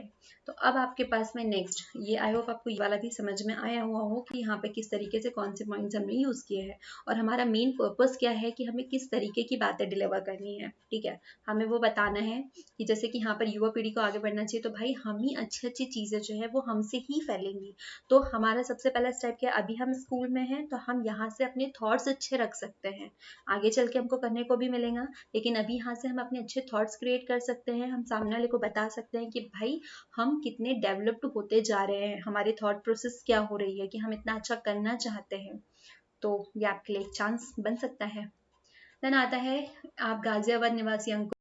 तो अब आपके पास में नेक्स्ट ये, आई होप आपको ये वाला भी समझ में आया हुआ हो कि यहाँ पे किस तरीके से कौन से पॉइंट्स हमने यूज किए हैं, और हमारा मेन पर्पस क्या है कि हमें किस तरीके की बातें डिलीवर करनी है। ठीक है? हमें वो बताना है कि जैसे कि यहाँ पर युवा पीढ़ी को आगे बढ़ना चाहिए, तो भाई हम ही अच्छी अच्छी चीजें जो है वो हमसे ही फैलेंगी। तो हमारा सबसे पहला स्टेप क्या है, अभी हम स्कूल में हैं तो हम यहाँ से अपने थॉट्स अच्छे रख सकते हैं, आगे चल के हमको करने को भी मिलेगा, लेकिन अभी यहाँ से हम अपने अच्छे थॉट्स क्रिएट कर सकते हैं। हम सामने वाले को बता सकते हैं कि भाई हम कितने डेवलप्ड होते जा रहे हैं, हमारी थॉट प्रोसेस क्या हो रही है, कि हम इतना अच्छा करना चाहते हैं। तो ये आपके लिए एक चांस बन सकता है। देन आता है, आप गाजियाबाद निवासी अंकुर,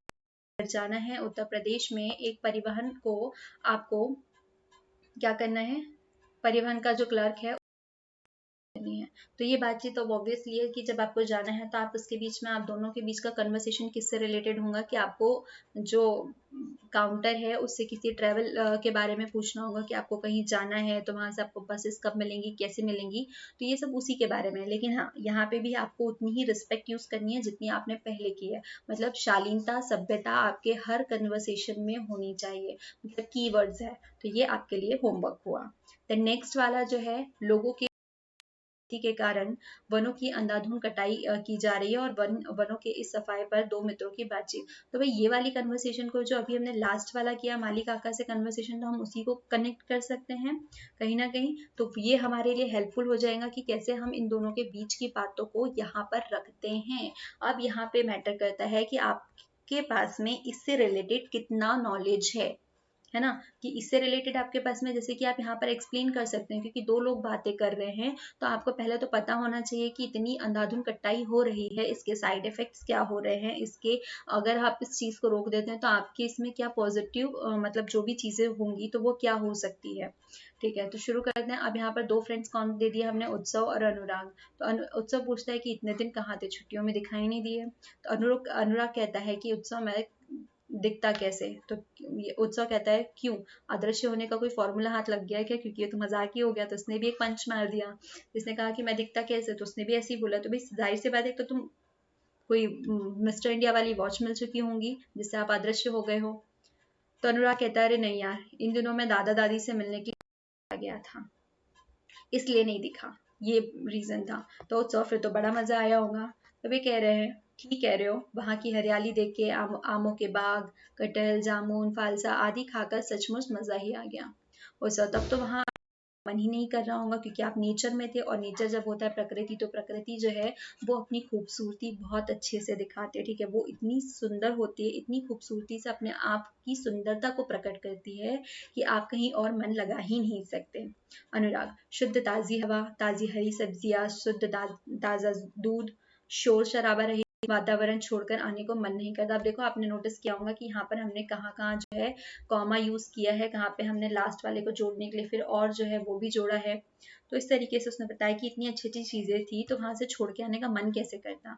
जाना है उत्तर प्रदेश में एक परिवहन को, आपको क्या करना है, परिवहन का जो क्लर्क है करनी है। तो ये बातचीत तो ऑब्वियसली है कि जब आपको जाना है तो आप उसके बीच में, आप दोनों के बीच का कन्वर्सेशन किससे रिलेटेड होगा, कि आपको जो काउंटर है उससे किसी ट्रैवल के बारे में पूछना होगा कि आपको कहीं जाना है तो वहां से आपको बसेस कब मिलेंगी, कैसे मिलेंगी, तो ये सब उसी के बारे में है। लेकिन हाँ, यहाँ पे भी आपको उतनी ही रिस्पेक्ट यूज करनी है जितनी आपने पहले की है, मतलब शालीनता सभ्यता आपके हर कन्वर्सेशन में होनी चाहिए, मतलब कीवर्ड्स है। तो ये आपके लिए होमवर्क हुआ। देन नेक्स्ट वाला जो है, लोगों के के कारण वनों की अंधाधुंध कटाई की जा रही है और वनों के इस सफाई पर दो मित्रों की बातचीत। तो भाई ये वाली कन्वर्सेशन को, जो अभी हमने लास्ट वाला किया माली काका से कन्वर्सेशन, तो हम उसी को कनेक्ट कर सकते हैं कहीं ना कहीं। तो ये हमारे लिए हेल्पफुल हो जाएगा कि कैसे हम इन दोनों के बीच की बातों को यहाँ पर रखते हैं। अब यहाँ पे मैटर करता है कि आपके पास में इससे रिलेटेड कितना नॉलेज है ना, कि इससे रिलेटेड आपके पास में, जैसे कि आप यहाँ पर एक्सप्लेन कर सकते हैं, क्योंकि दो लोग बातें कर रहे हैं तो आपको पहले तो पता होना चाहिए कि इतनी अंधाधुंध कटाई हो रही है, इसके साइड इफेक्ट्स क्या हो रहे हैं, इसके अगर आप इस चीज को रोक देते हैं तो आपके इसमें क्या पॉजिटिव मतलब जो भी चीजें होंगी तो वो क्या हो सकती है। ठीक है, तो शुरू करते हैं। अब यहाँ पर दो फ्रेंड्स कौन दे दिया हमने, उत्सव और अनुराग। तो उत्सव पूछता है कि इतने दिन कहाँ थे, छुट्टियों में दिखाई नहीं दिए। तो अनुराग कहता है कि उत्सव मैं दिखता कैसे, तो उत्सव कहता है क्यों, अदृश्य होने का कोई फॉर्मूला हाथ लग गया है क्या, क्योंकि ये तो मजाक ही हो गया। तो उसने भी एक पंच मार दिया, इसने कहा कि मैं दिखता कैसे, तो उसने भी ऐसे ही बोला। तो भाई जाहिर सी बात है, तो तुम कोई मिस्टर इंडिया वाली वॉच मिल चुकी होंगी जिससे आप अदृश्य हो गए हो। तो अनुराग कहता है अरे नहीं यार, इन दिनों मैं दादा दादी से मिलने के लिए आ गया था, इसलिए नहीं दिखा, ये रीजन था। तो उत्सव फिर तो बड़ा मजा आया होगा। तो वे कह रहे हैं ठीक कह रहे हो, वहां की हरियाली देख के, आमों के बाग, कटहल जामुन फालसा आदि खाकर सचमुच मजा ही आ गया। उत्सव तब तो वहां मन ही नहीं कर रहा होगा, क्योंकि आप नेचर में थे, और नेचर जब होता है प्रकृति, तो प्रकृति जो है वो अपनी खूबसूरती बहुत अच्छे से दिखाते हैं। ठीक है, वो इतनी सुंदर होती है, इतनी खूबसूरती से अपने आप की सुंदरता को प्रकट करती है कि आप कहीं और मन लगा ही नहीं सकते। अनुराग, शुद्ध ताजी हवा, ताजी हरी सब्जियां, शुद्ध ताजा दूध, शोर शराबा रही वातावरण छोड़कर आने को मन नहीं करता। अब देखो, आपने नोटिस किया होगा कि यहाँ पर हमने कहाँ कहाँ जो है कॉमा यूज किया है, कहाँ पे हमने लास्ट वाले को जोड़ने के लिए फिर और जो है वो भी जोड़ा है। तो इस तरीके से उसने बताया कि इतनी अच्छी अच्छी चीजें थी तो वहां से छोड़ के आने का मन कैसे करता।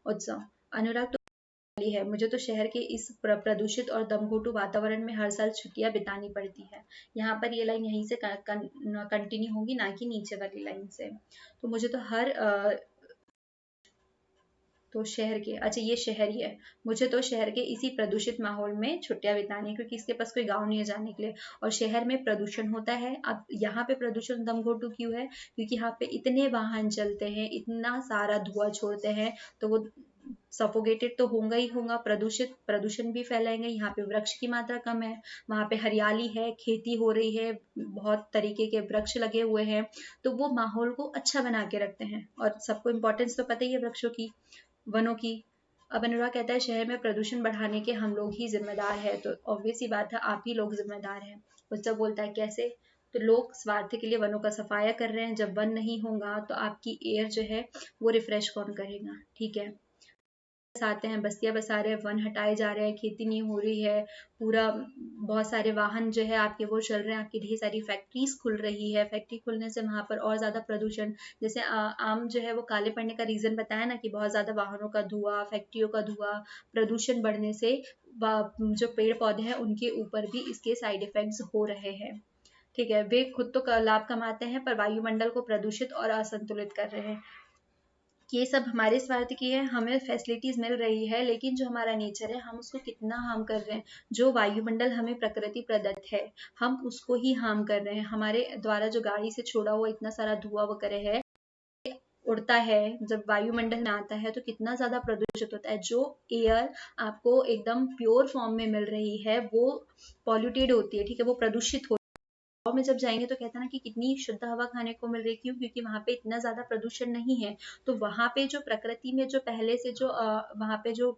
उत्सव, अनुराग तो है, मुझे तो शहर के इस प्रदूषित और दमघोटू वातावरण में हर साल छुट्टियां बितानी पड़ती है। यहाँ पर ये लाइन यहीं से कंटिन्यू होगी, ना कि नीचे वाली लाइन से। तो मुझे तो हर तो शहर के, अच्छा ये शहर ही है, मुझे तो शहर के इसी प्रदूषित माहौल में छुट्टियां बितानी, क्योंकि इसके पास कोई गांव नहीं है जाने के लिए, और शहर में प्रदूषण होता है। अब यहाँ पे प्रदूषण दम घोटू क्यों है, क्योंकि यहाँ पे इतने वाहन चलते हैं, इतना सारा धुआं छोड़ते हैं, तो वो सफोकेटेड तो होगा ही होगा, प्रदूषण भी फैलाएंगे। यहाँ पे वृक्ष की मात्रा कम है, वहाँ पे हरियाली है, खेती हो रही है, बहुत तरीके के वृक्ष लगे हुए हैं, तो वो माहौल को अच्छा बना के रखते हैं। और सबको इम्पोर्टेंस तो पता ही है वृक्षों की, वनों की। अब अनुराग कहता है शहर में प्रदूषण बढ़ाने के हम लोग ही जिम्मेदार है, तो ऑब्वियस ही बात है, आप ही लोग जिम्मेदार हैं। उत्सव बोलता है कैसे, तो लोग स्वार्थ के लिए वनों का सफाया कर रहे हैं, जब वन नहीं होगा तो आपकी एयर जो है वो रिफ्रेश कौन करेगा। ठीक है, आते हैं, बस्तियां बसा रहे हैं, वन हटाए जा रहे हैं, खेती नहीं हो रही है, पूरा बहुत सारे वाहन जो है आपके वो चल रहे हैं, आपकी ढेर सारी फैक्ट्रीज खुल रही है, फैक्ट्री खुलने से वहां पर और ज्यादा प्रदूषण, जैसे आम जो है वो काले पड़ने का रीजन बताया ना, कि बहुत ज्यादा वाहनों का धुआं, फैक्ट्रियों का धुआं, प्रदूषण बढ़ने से जो पेड़ पौधे हैं उनके ऊपर भी इसके साइड इफेक्ट्स हो रहे हैं। ठीक है, वे खुद तो लाभ कमाते हैं पर वायुमंडल को प्रदूषित और असंतुलित कर रहे हैं। ये सब हमारे स्वार्थ की है, हमें फैसिलिटीज मिल रही है, लेकिन जो हमारा नेचर है हम उसको कितना हार्म कर रहे हैं। जो वायुमंडल हमें प्रकृति प्रदत्त है, हम उसको ही हार्म कर रहे हैं। हमारे द्वारा जो गाड़ी से छोड़ा हुआ इतना सारा धुआं वगैरह है, उड़ता है, जब वायुमंडल में आता है तो कितना ज्यादा प्रदूषित होता है। जो एयर आपको एकदम प्योर फॉर्म में मिल रही है वो पॉल्यूटेड होती है, ठीक है, वो प्रदूषित हो में जब जाएंगे तो कहते हैं ना कि कितनी शुद्ध हवा खाने को मिल रही है। क्यों? क्योंकि वहां पे इतना ज्यादा प्रदूषण नहीं है। तो वहां पे जो प्रकृति में जो पहले से जो वहां पे जो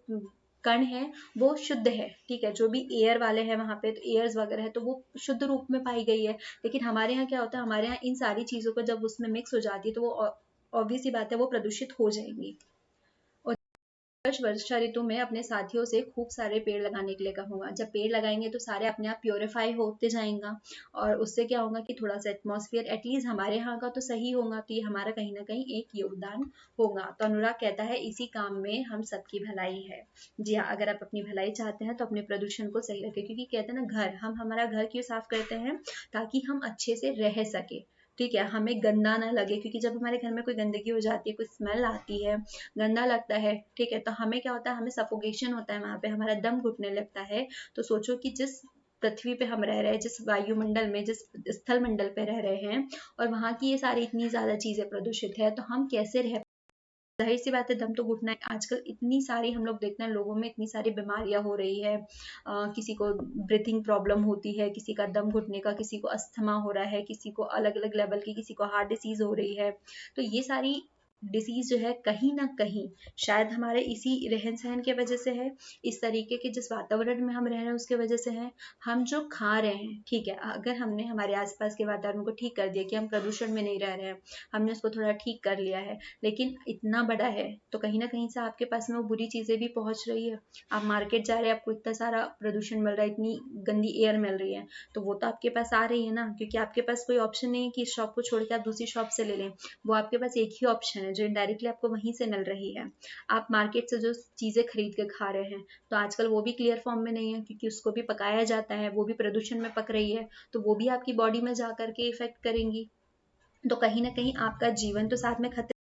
कण है वो शुद्ध है, ठीक है, जो भी एयर वाले हैं वहां पे, तो एयर्स वगैरह है तो वो शुद्ध रूप में पाई गई है। लेकिन हमारे यहाँ क्या होता है, हमारे यहाँ इन सारी चीजों को जब उसमें मिक्स हो जाती है तो वो ऑब्वियस सी बात है वो प्रदूषित हो जाएंगी। वर्षा ऋतु में अपने साथियों से खूब सारे पेड़ लगाने के लिए कहूंगा। जब पेड़ लगाएंगे तो सारे अपने आप प्योरीफाई होते जाएंगा और उससे क्या होगा कि थोड़ा सा एटमॉस्फेयर एटलीस्ट हमारे यहाँ का तो सही होगा। तो ये हमारा कहीं ना कहीं एक योगदान होगा। तो अनुराग कहता है इसी काम में हम सबकी भलाई है। जी हाँ, अगर आप अपनी भलाई चाहते हैं तो अपने प्रदूषण को सही रखें, क्योंकि कहते हैं ना, घर हम हमारा घर क्यों साफ करते हैं? ताकि हम अच्छे से रह सके, ठीक है, हमें गंदा ना लगे। क्योंकि जब हमारे घर में कोई गंदगी हो जाती है, कोई स्मेल आती है, गंदा लगता है, ठीक है, तो हमें क्या होता है, हमें सफोकेशन होता है, वहां पे हमारा दम घुटने लगता है। तो सोचो कि जिस पृथ्वी पे हम रह रहे हैं, जिस वायुमंडल में, जिस स्थल मंडल पे रह रहे हैं, और वहां की ये सारी इतनी ज्यादा चीजें प्रदूषित है, तो हम कैसे रह, जाहिर सी बात है दम तो घुटना है। आजकल इतनी सारी हम लोग देखते हैं लोगों में इतनी सारी बीमारियां हो रही है। किसी को ब्रीथिंग प्रॉब्लम होती है, किसी का दम घुटने का, किसी को अस्थमा हो रहा है, किसी को अलग अलग लेवल की, किसी को हार्ट डिसीज हो रही है। तो ये सारी डिसीज जो है कहीं ना कहीं शायद हमारे इसी रहन सहन की वजह से है, इस तरीके के जिस वातावरण में हम रह रहे हैं उसके वजह से है। हम जो खा रहे हैं, ठीक है, अगर हमने हमारे आसपास के वातावरण को ठीक कर दिया कि हम प्रदूषण में नहीं रह रहे हैं, हमने उसको थोड़ा ठीक कर लिया है, लेकिन इतना बड़ा है तो कहीं ना कहीं से आपके पास में वो बुरी चीजें भी पहुंच रही है। आप मार्केट जा रहे हैं, आपको इतना सारा प्रदूषण मिल रहा है, इतनी गंदी एयर मिल रही है, तो वो तो आपके पास आ रही है ना, क्योंकि आपके पास कोई ऑप्शन नहीं है कि इस शॉप को छोड़ के आप दूसरी शॉप से ले लें। वो आपके पास एक ही ऑप्शन है जो इनडायरेक्टली आपको वहीं से मिल रही है। आप मार्केट से जो चीजें खरीद के खा रहे हैं, तो आजकल वो भी क्लियर फॉर्म में नहीं है, क्योंकि उसको भी पकाया जाता है, वो भी प्रदूषण में पक रही है, तो वो भी आपकी बॉडी में जा करके इफेक्ट करेंगी। तो कहीं ना कहीं आपका जीवन तो साथ में खतरे,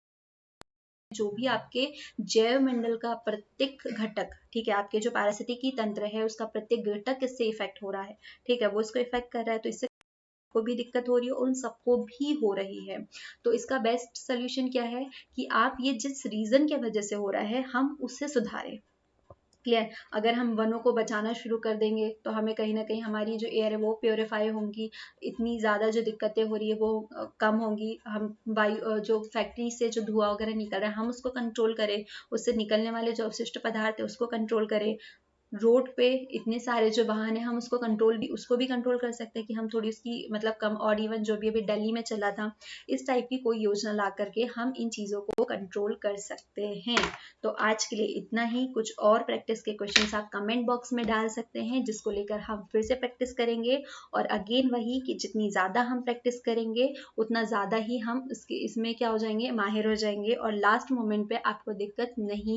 जो भी आपके जैव मंडल का प्रत्येक घटक, ठीक है, आपके जो पारिस्थितिकी तंत्र है उसका प्रत्येक घटक इससे इफेक्ट हो रहा है, ठीक है, वो इसको इफेक्ट कर रहा है, तो इससे को भी दिक्कत हो रही है और उन सबको भी हो रही है। तो इसका बेस्ट सोल्यूशन क्या है कि आप ये जिस रीजन की वजह से हो रहा है हम उससे सुधारें। क्लियर? अगर हम वनों को बचाना शुरू कर देंगे तो हमें कहीं ना कहीं हमारी जो एयर है वो प्योरीफाई होंगी, इतनी ज़्यादा जो दिक्कतें हो रही है वो कम होंगी। हम वायु जो फैक्ट्री से जो धुआं वगैरह निकल रहा है हम उसको कंट्रोल करें, उससे निकलने वाले जो अवशिष्ट पदार्थ है उसको कंट्रोल करें। रोड पे इतने सारे जो वाहन है हम उसको भी कंट्रोल कर सकते हैं कि हम थोड़ी उसकी मतलब कम, और इवन जो भी अभी दिल्ली में चला था, इस टाइप की कोई योजना ला करके हम इन चीजों को कंट्रोल कर सकते हैं। तो आज के लिए इतना ही। कुछ और प्रैक्टिस के क्वेश्चंस आप कमेंट बॉक्स में डाल सकते हैं, जिसको लेकर हम फिर से प्रैक्टिस करेंगे। और अगेन वही कि जितनी ज्यादा हम प्रैक्टिस करेंगे उतना ज्यादा ही हम इसमें क्या हो जाएंगे, माहिर हो जाएंगे, और लास्ट मोमेंट पे आपको दिक्कत नहीं